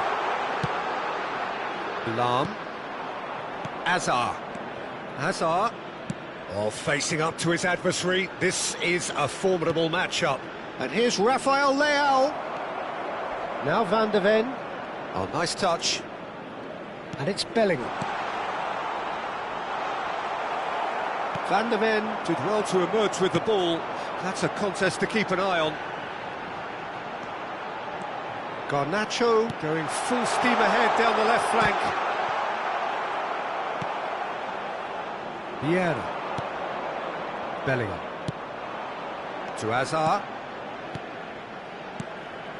Lam. Azar. Azar. Oh, facing up to his adversary. This is a formidable matchup.
And here's Rafael Leao. Now Van de Ven.
Oh, nice touch.
And it's Bellingham.
Van de Ven did well to emerge with the ball. That's a contest to keep an eye on. Garnacho going full steam ahead down the left flank. Vieira. Bellingham. To Azar.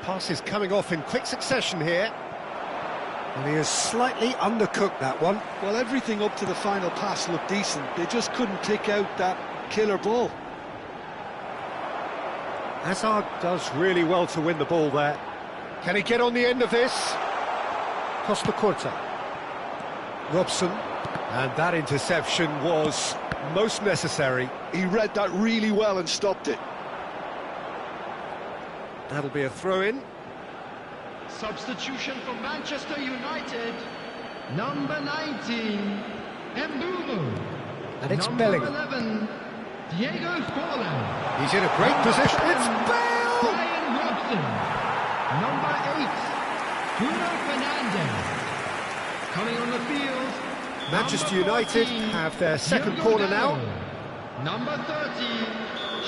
Pass is coming off in quick succession here. And he has slightly undercooked that one.
Well, everything up to the final pass looked decent. They just couldn't pick out that killer ball.
Hazard does really well to win the ball there. Can he get on the end of this? Costa Curta. Robson.
And that interception was most necessary.
He read that really well and stopped it.
That'll be a throw-in.
Substitution for Manchester United. Number 19, Mbulu.
And it's
Number
Bellingham.
11, Diego Forlan.
He's in a great position. It's Bale!
Brian Robson. Number 8, Bruno Fernandes. Coming on the field,
Manchester
number
United
14,
have their second
Diogo
corner now.
Dalot. Number 30,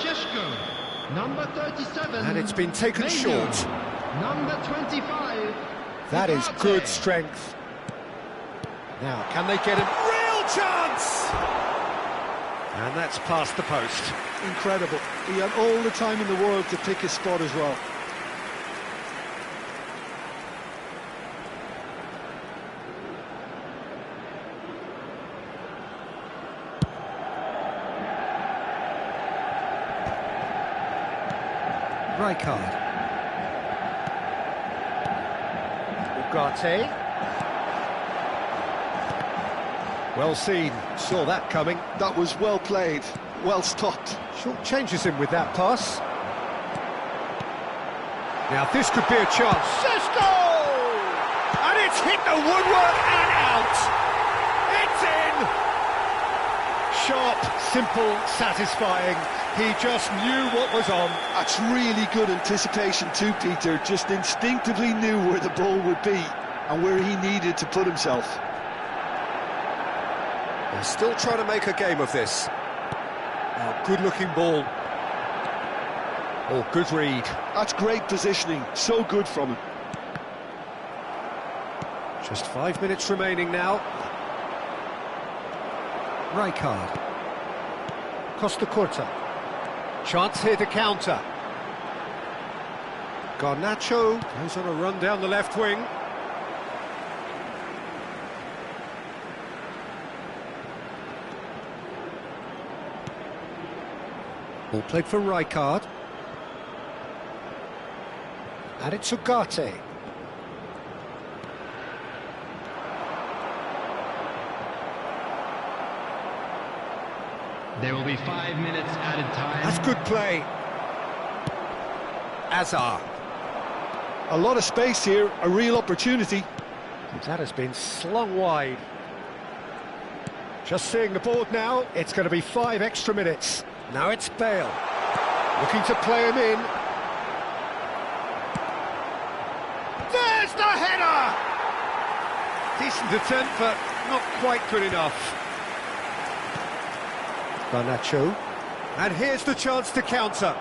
Sheshko. Number 37,
And it's been taken
Mena.
short.
Number 25,
That is
Ugarte.
good strength. Now, can they get him? Real chance!
And that's past the post.
Incredible. He had all the time in the world to pick his spot as well.
Rijkaard. Ugarte.
Well seen, saw that coming.
That was well played, well stopped.
Short changes him with that pass.
Now this could be a chance.
Cisco!
And it's hit the woodwork and out! It's in!
Sharp, simple, satisfying. He just knew what was on.
That's really good anticipation too, Peter. Just instinctively knew where the ball would be and where he needed to put himself.
They're still trying to make a game of this. Now, good-looking ball. Oh, good read.
That's great positioning, so good from him.
Just 5 minutes remaining now.
Rijkaard. Costa Curta. Chance here to counter.
Garnacho goes on a run down the left wing.
Ball played for Rijkaard. And it's Ugarte.
There will be 5 minutes added time.
That's good play. Azar.
A lot of space here, a real opportunity.
That has been slung wide. Just seeing the board now, it's going to be 5 extra minutes. Now it's Bale. Looking to play him in.
There's the header! Decent attempt, but not quite good enough.
Garnacho.
And here's the chance to counter.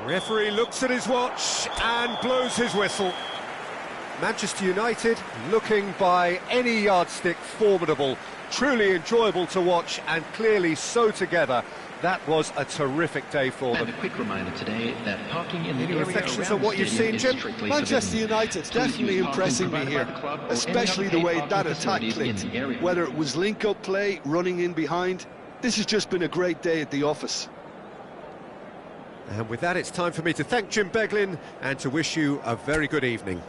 Referee looks at his watch and blows his whistle.
Manchester United looking by any yardstick formidable. Truly enjoyable to watch and clearly so together. That was a terrific day for them.
And a quick reminder today that parking in the
Any
area
reflections
around
on what
the
you've
stadium
seen,
is
Jim?
strictly
Manchester
forbidden.
United
Please
definitely
use parking
impressing me
provided
here,
by the club or any
especially
other
the way
paid
that
parking
attack
facilities in
clicked.
the area.
Whether it was link-up play, running in behind, this has just been a great day at the office.
And with that, it's time for me to thank Jim Beglin and to wish you a very good evening.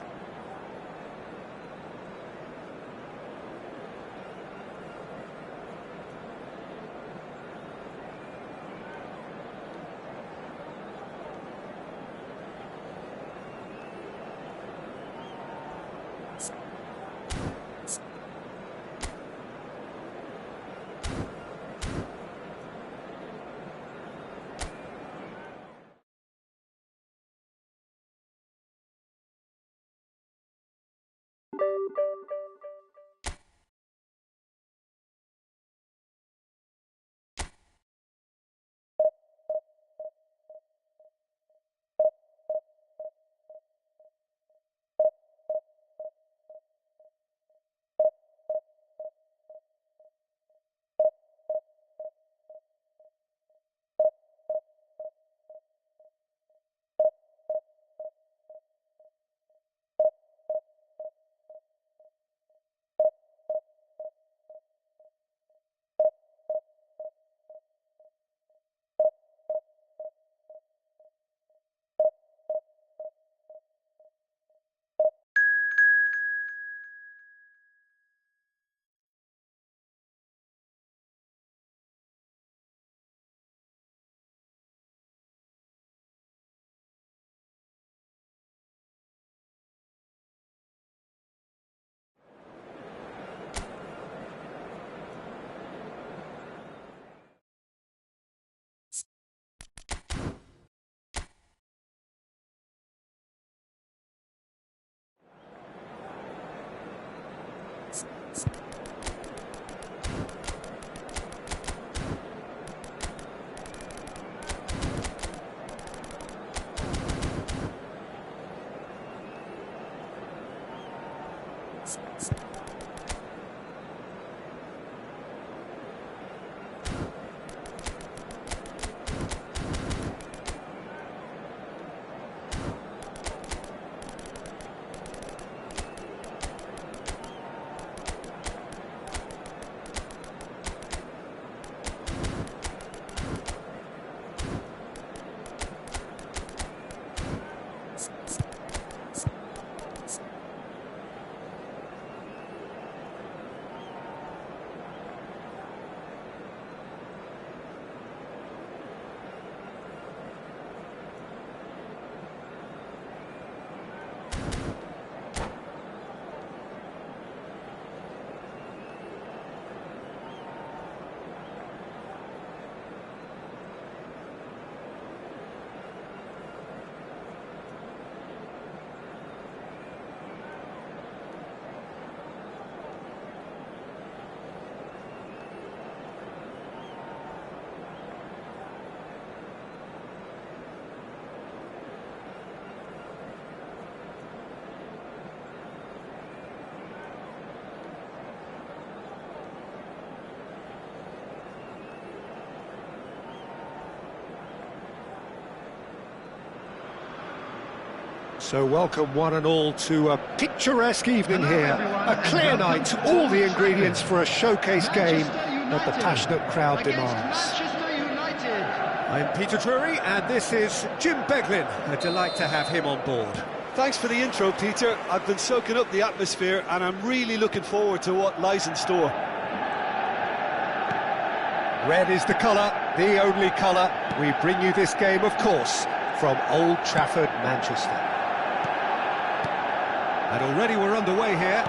So welcome one and all to a picturesque evening here. A clear night, all the ingredients for a showcase game that the passionate crowd demands.
I'm Peter Drury, and this is Jim Beglin. A delight to have him on board.
Thanks for the intro, Peter. I've been soaking up the atmosphere, and I'm really looking forward to what lies in store.
Red is the colour, the only colour. We bring you this game, of course, from Old Trafford, Manchester.
And already we're underway here.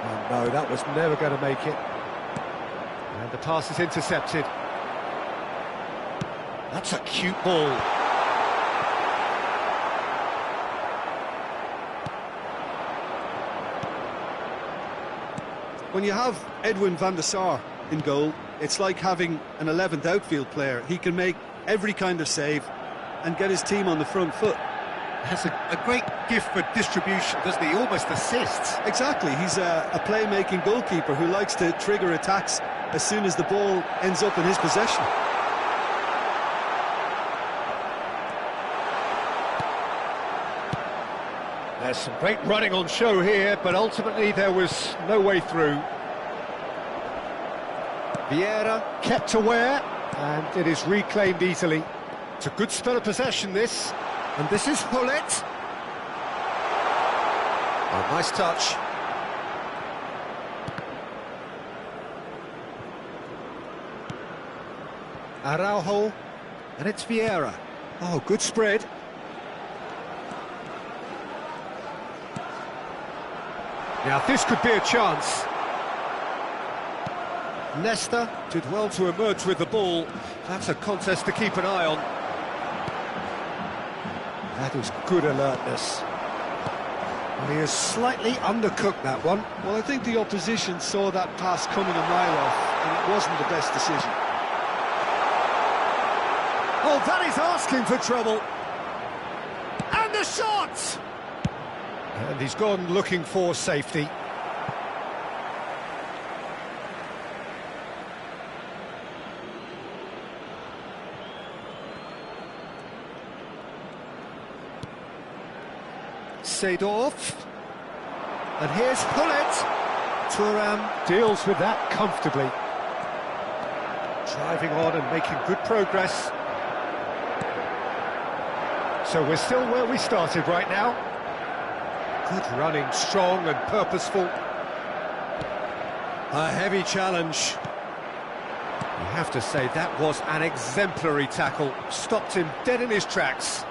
Oh no, that was never going to make it.
And the pass is intercepted. That's a cute ball.
When you have Edwin van der Sar in goal, it's like having an 11th outfield player. He can make every kind of save and get his team on the front foot.
Has a great gift for distribution, doesn't he? Almost assists.
Exactly, he's a playmaking goalkeeper who likes to trigger attacks as soon as the ball ends up in his possession.
There's some great running on show here, but ultimately there was no way through. Vieira kept aware, and it is reclaimed easily. It's a good spell of possession, this. And this is Hullet.
Oh, nice touch.
Araujo, and it's Vieira. Oh, good spread. Now this could be a chance.
Leicester did well to emerge with the ball. That's a contest to keep an eye on.
That is good alertness. Well, he has slightly undercooked that one.
Well, I think the opposition saw that pass coming a mile off, and it wasn't the best decision.
Oh, that is asking for trouble. And the shot! And he's gone looking for safety. Seedorf. And here's Hullet. Thuram deals with that comfortably. Driving on and making good progress. So we're still where we started right now. Good running, strong and purposeful.
A heavy challenge. You have to say that was an exemplary tackle. Stopped him dead in his tracks.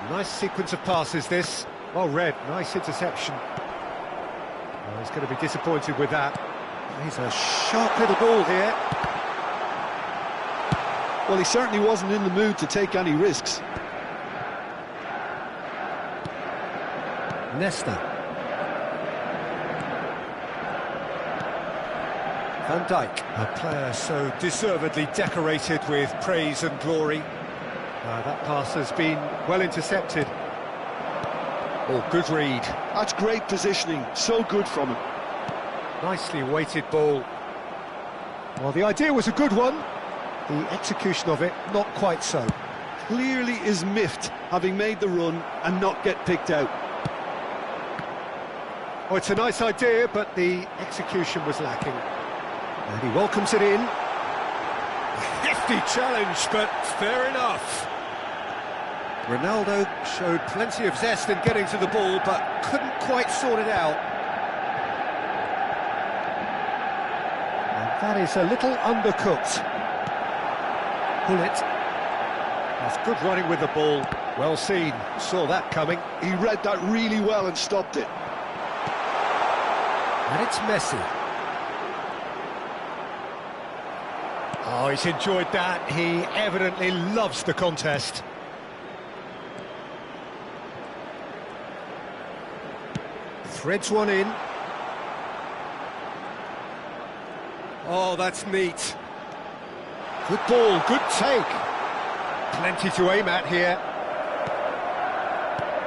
Nice sequence of passes, this. Well read, nice interception. Well, he's going to be disappointed with that. He's a sharp little ball here.
Well, he certainly wasn't in the mood to take any risks.
Nesta. Van Dijk, a player so deservedly decorated with praise and glory. That pass has been well intercepted. Oh, good read.
That's great positioning, so good from him.
Nicely weighted ball. Well, the idea was a good one. The execution of it, not quite so.
Clearly is miffed, having made the run and not get picked out.
Oh, it's a nice idea, but the execution was lacking. And he welcomes it in. A hefty challenge, but fair enough. Ronaldo showed plenty of zest in getting to the ball, but couldn't quite sort it out. And that is a little undercooked. Gullit. That's good running with the ball. Well seen, saw that coming.
He read that really well and stopped it.
And it's Messi. Oh, he's enjoyed that. He evidently loves the contest. Threads one in. Oh, that's neat. Good ball, good take. Plenty to aim at here.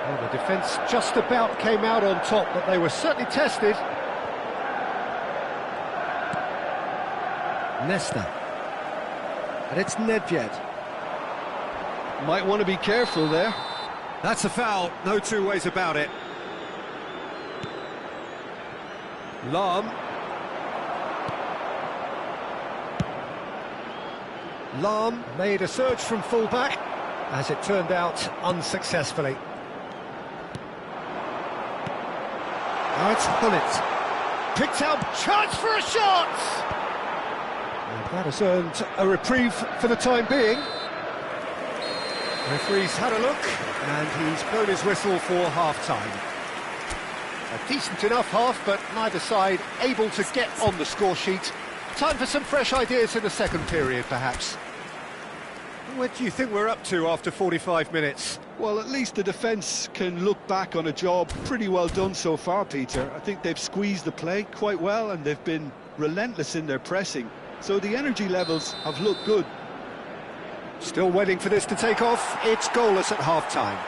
Well, the defence just about came out on top, but they were certainly tested. Nesta. And it's Nedved.
Might want to be careful there.
That's a foul, no two ways about it. Lahm. Lahm made a surge from full-back, as it turned out, unsuccessfully. Now it's Gullit. Picked out, chance for a shot! And that has earned a reprieve for the time being. The referee's had a look, and he's blown his whistle for half-time. A decent enough half, but neither side able to get on the score sheet. Time for some fresh ideas in the second period, perhaps. What do you think we're up to after 45 minutes?
Well, at least the defence can look back on a job pretty well done so far, Peter. I think they've squeezed the play quite well, and they've been relentless in their pressing. So the energy levels have looked good.
Still waiting for this to take off. It's goalless at half-time.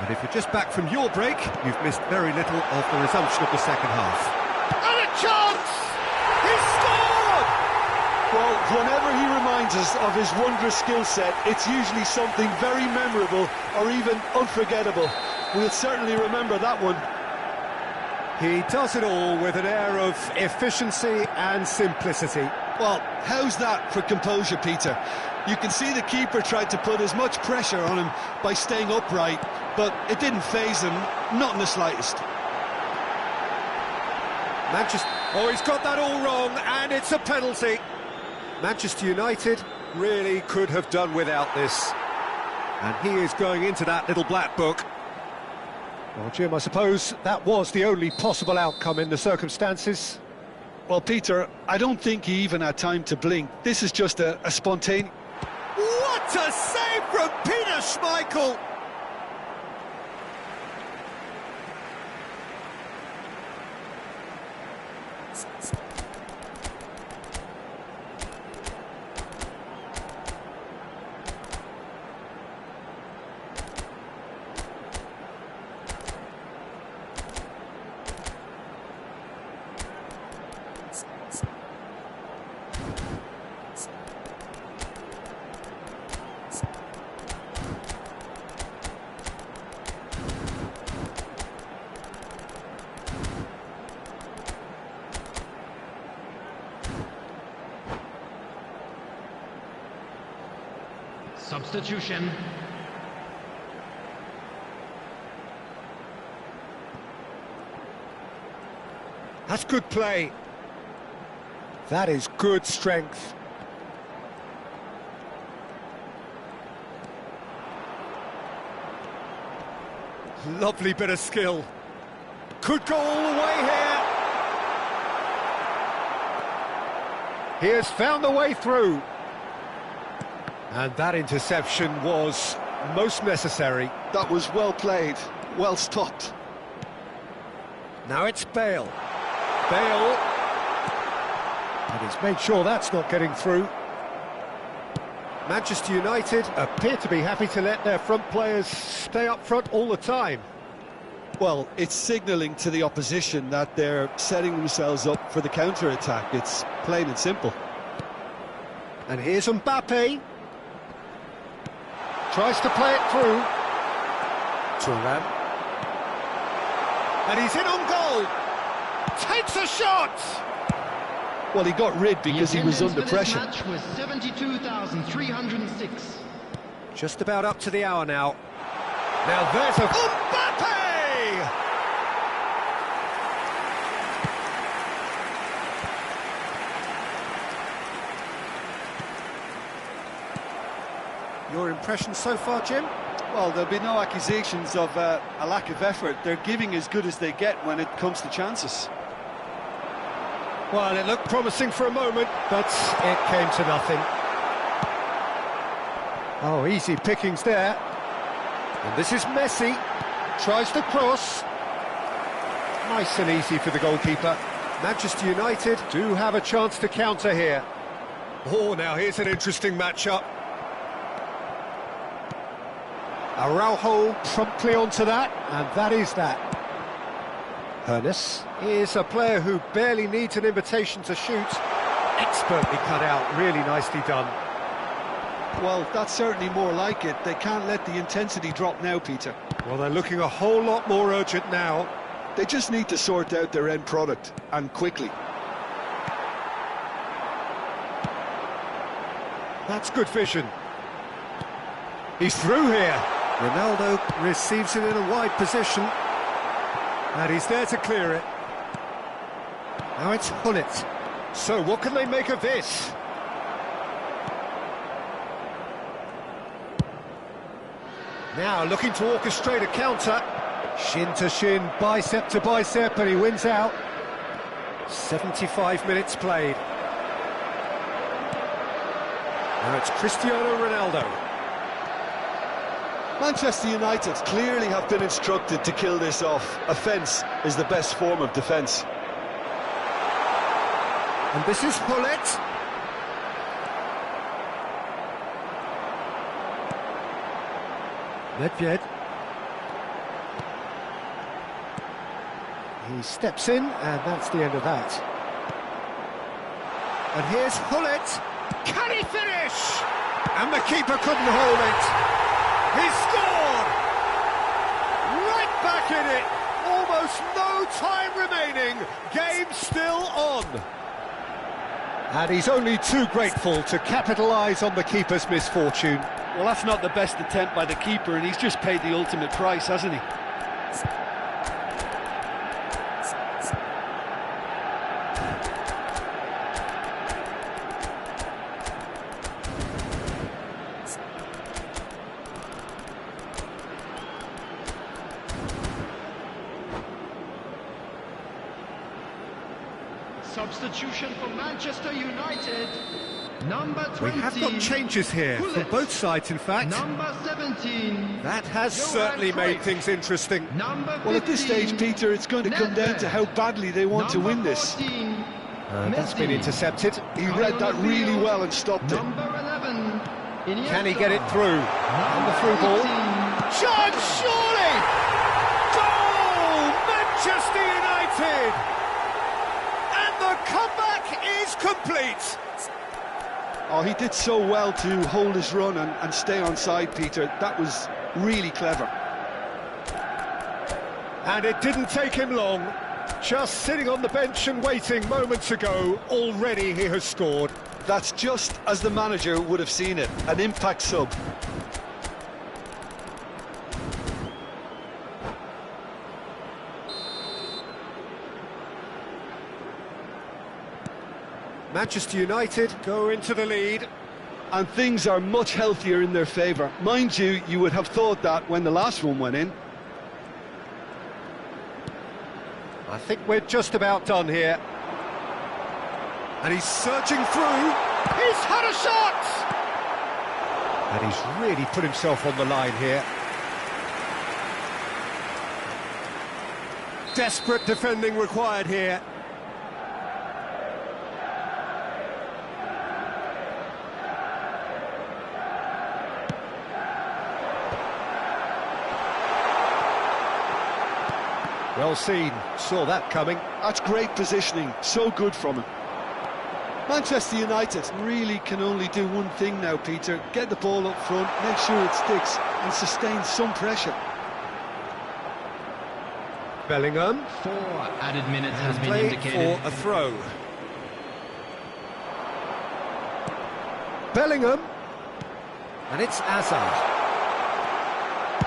And if you're just back from your break, you've missed very little of the resumption of the second half. And a chance! He scored!
Well, whenever he reminds us of his wondrous skill set, it's usually something very memorable or even unforgettable. We'll certainly remember that one.
He does it all with an air of efficiency and simplicity.
Well, how's that for composure, Peter? You can see the keeper tried to put as much pressure on him by staying upright, but it didn't faze him, not in the slightest.
Manchester... Oh, he's got that all wrong, and it's a penalty. Manchester United really could have done without this. And he is going into that little black book. Well, Jim, I suppose that was the only possible outcome in the circumstances.
Well, Peter, I don't think he even had time to blink. This is just a spontaneous...
What a save from Peter Schmeichel!
Substitution.
That's good play. That is good strength. Lovely bit of skill. Could go all the way here. He has found the way through. And that interception was most necessary.
That was well played, well stopped.
Now it's Bale. Bale. And he's made sure that's not getting through. Manchester United appear to be happy to let their front players stay up front all the time.
Well, it's signalling to the opposition that they're setting themselves up for the counter-attack. It's plain and simple.
And here's Mbappe. Tries to play it through. Thuram. And he's in on goal. Takes a shot.
Well, he got rid because he was under pressure.
The match was 72,306.
Just about up to the hour now. Now there's a... Mbappe! Your impression so far, Jim?
Well, there'll be no accusations of a lack of effort. They're giving as good as they get when it comes to chances.
Well, it looked promising for a moment, but it came to nothing. Oh, easy pickings there. And this is Messi. Tries to cross. Nice and easy for the goalkeeper. Manchester United do have a chance to counter here. Oh, now here's an interesting matchup. Araujo promptly onto that, and that is that. Hoeneß is a player who barely needs an invitation to shoot. Expertly cut out, really nicely done.
Well, that's certainly more like it. They can't let the intensity drop now, Peter.
Well, they're looking a whole lot more urgent now.
They just need to sort out their end product, and quickly.
That's good vision. He's through here. Ronaldo receives it in a wide position. And he's there to clear it. Now it's Gullit. So what can they make of this? Now looking to orchestrate a counter. Shin to shin, bicep to bicep, and he wins out. 75 minutes played. Now it's Cristiano Ronaldo.
Manchester United clearly have been instructed to kill this off. Offence is the best form of defence.
And this is Gullit. Nedved. He steps in, and that's the end of that. And here's Gullit. Can he finish? And the keeper couldn't hold it. He scored! Right back in it. Almost no time remaining. Game still on. And he's only too grateful to capitalise on the keeper's misfortune.
Well, that's not the best attempt by the keeper, and he's just paid the ultimate price, hasn't he?
Substitution for Manchester United. Number 20.
We have got changes here from both sides, in fact.
Number 17.
That has certainly made things interesting.
Number 15.
Well, at this stage, Peter, it's going to come down to how badly they want to win this.
14,
That's been intercepted.
He read that really well and stopped it.
Number 11. Iniesta.
Can he get it through? And the through ball.
18.
Chance, surely! Goal! Manchester United! And the comeback is complete!
Oh, he did so well to hold his run and stay on side, Peter. That was really clever.
And it didn't take him long. Just sitting on the bench and waiting moments ago, already he has scored.
That's just as the manager would have seen it, an impact sub.
Manchester United go into the lead.
And things are much healthier in their favour. Mind you, you would have thought that when the last one went in.
I think we're just about done here. And he's surging through. He's had a shot! And he's really put himself on the line here. Desperate defending required here. Well seen, saw that coming.
That's great positioning, so good from him. Manchester United really can only do one thing now, Peter. Get the ball up front, make sure it sticks and sustain some pressure.
Bellingham.
4 added minutes has been
Play
indicated.
for a throw. Bellingham. And it's Hazard.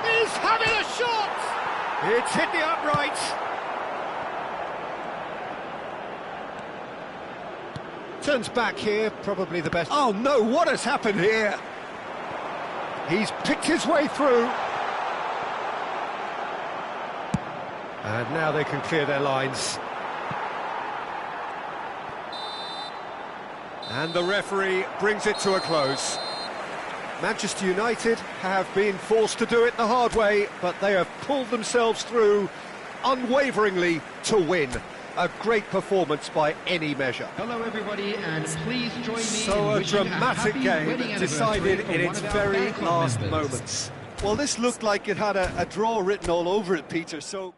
He's having a shot! It's hit the upright. Turns back here, probably the best. Oh no, what has happened here? He's picked his way through. And now they can clear their lines. And the referee brings it to a close. Manchester United have been forced to do it the hard way, but they have pulled themselves through unwaveringly to win. A great performance by any measure.
Hello everybody, and please join me
So
in
a
wishing
dramatic
happy wedding
game decided
anniversary
in
for
its
one of our
very
fan club
last
members.
moments.
Well, this looked like it had a draw written all over it, Peter, so...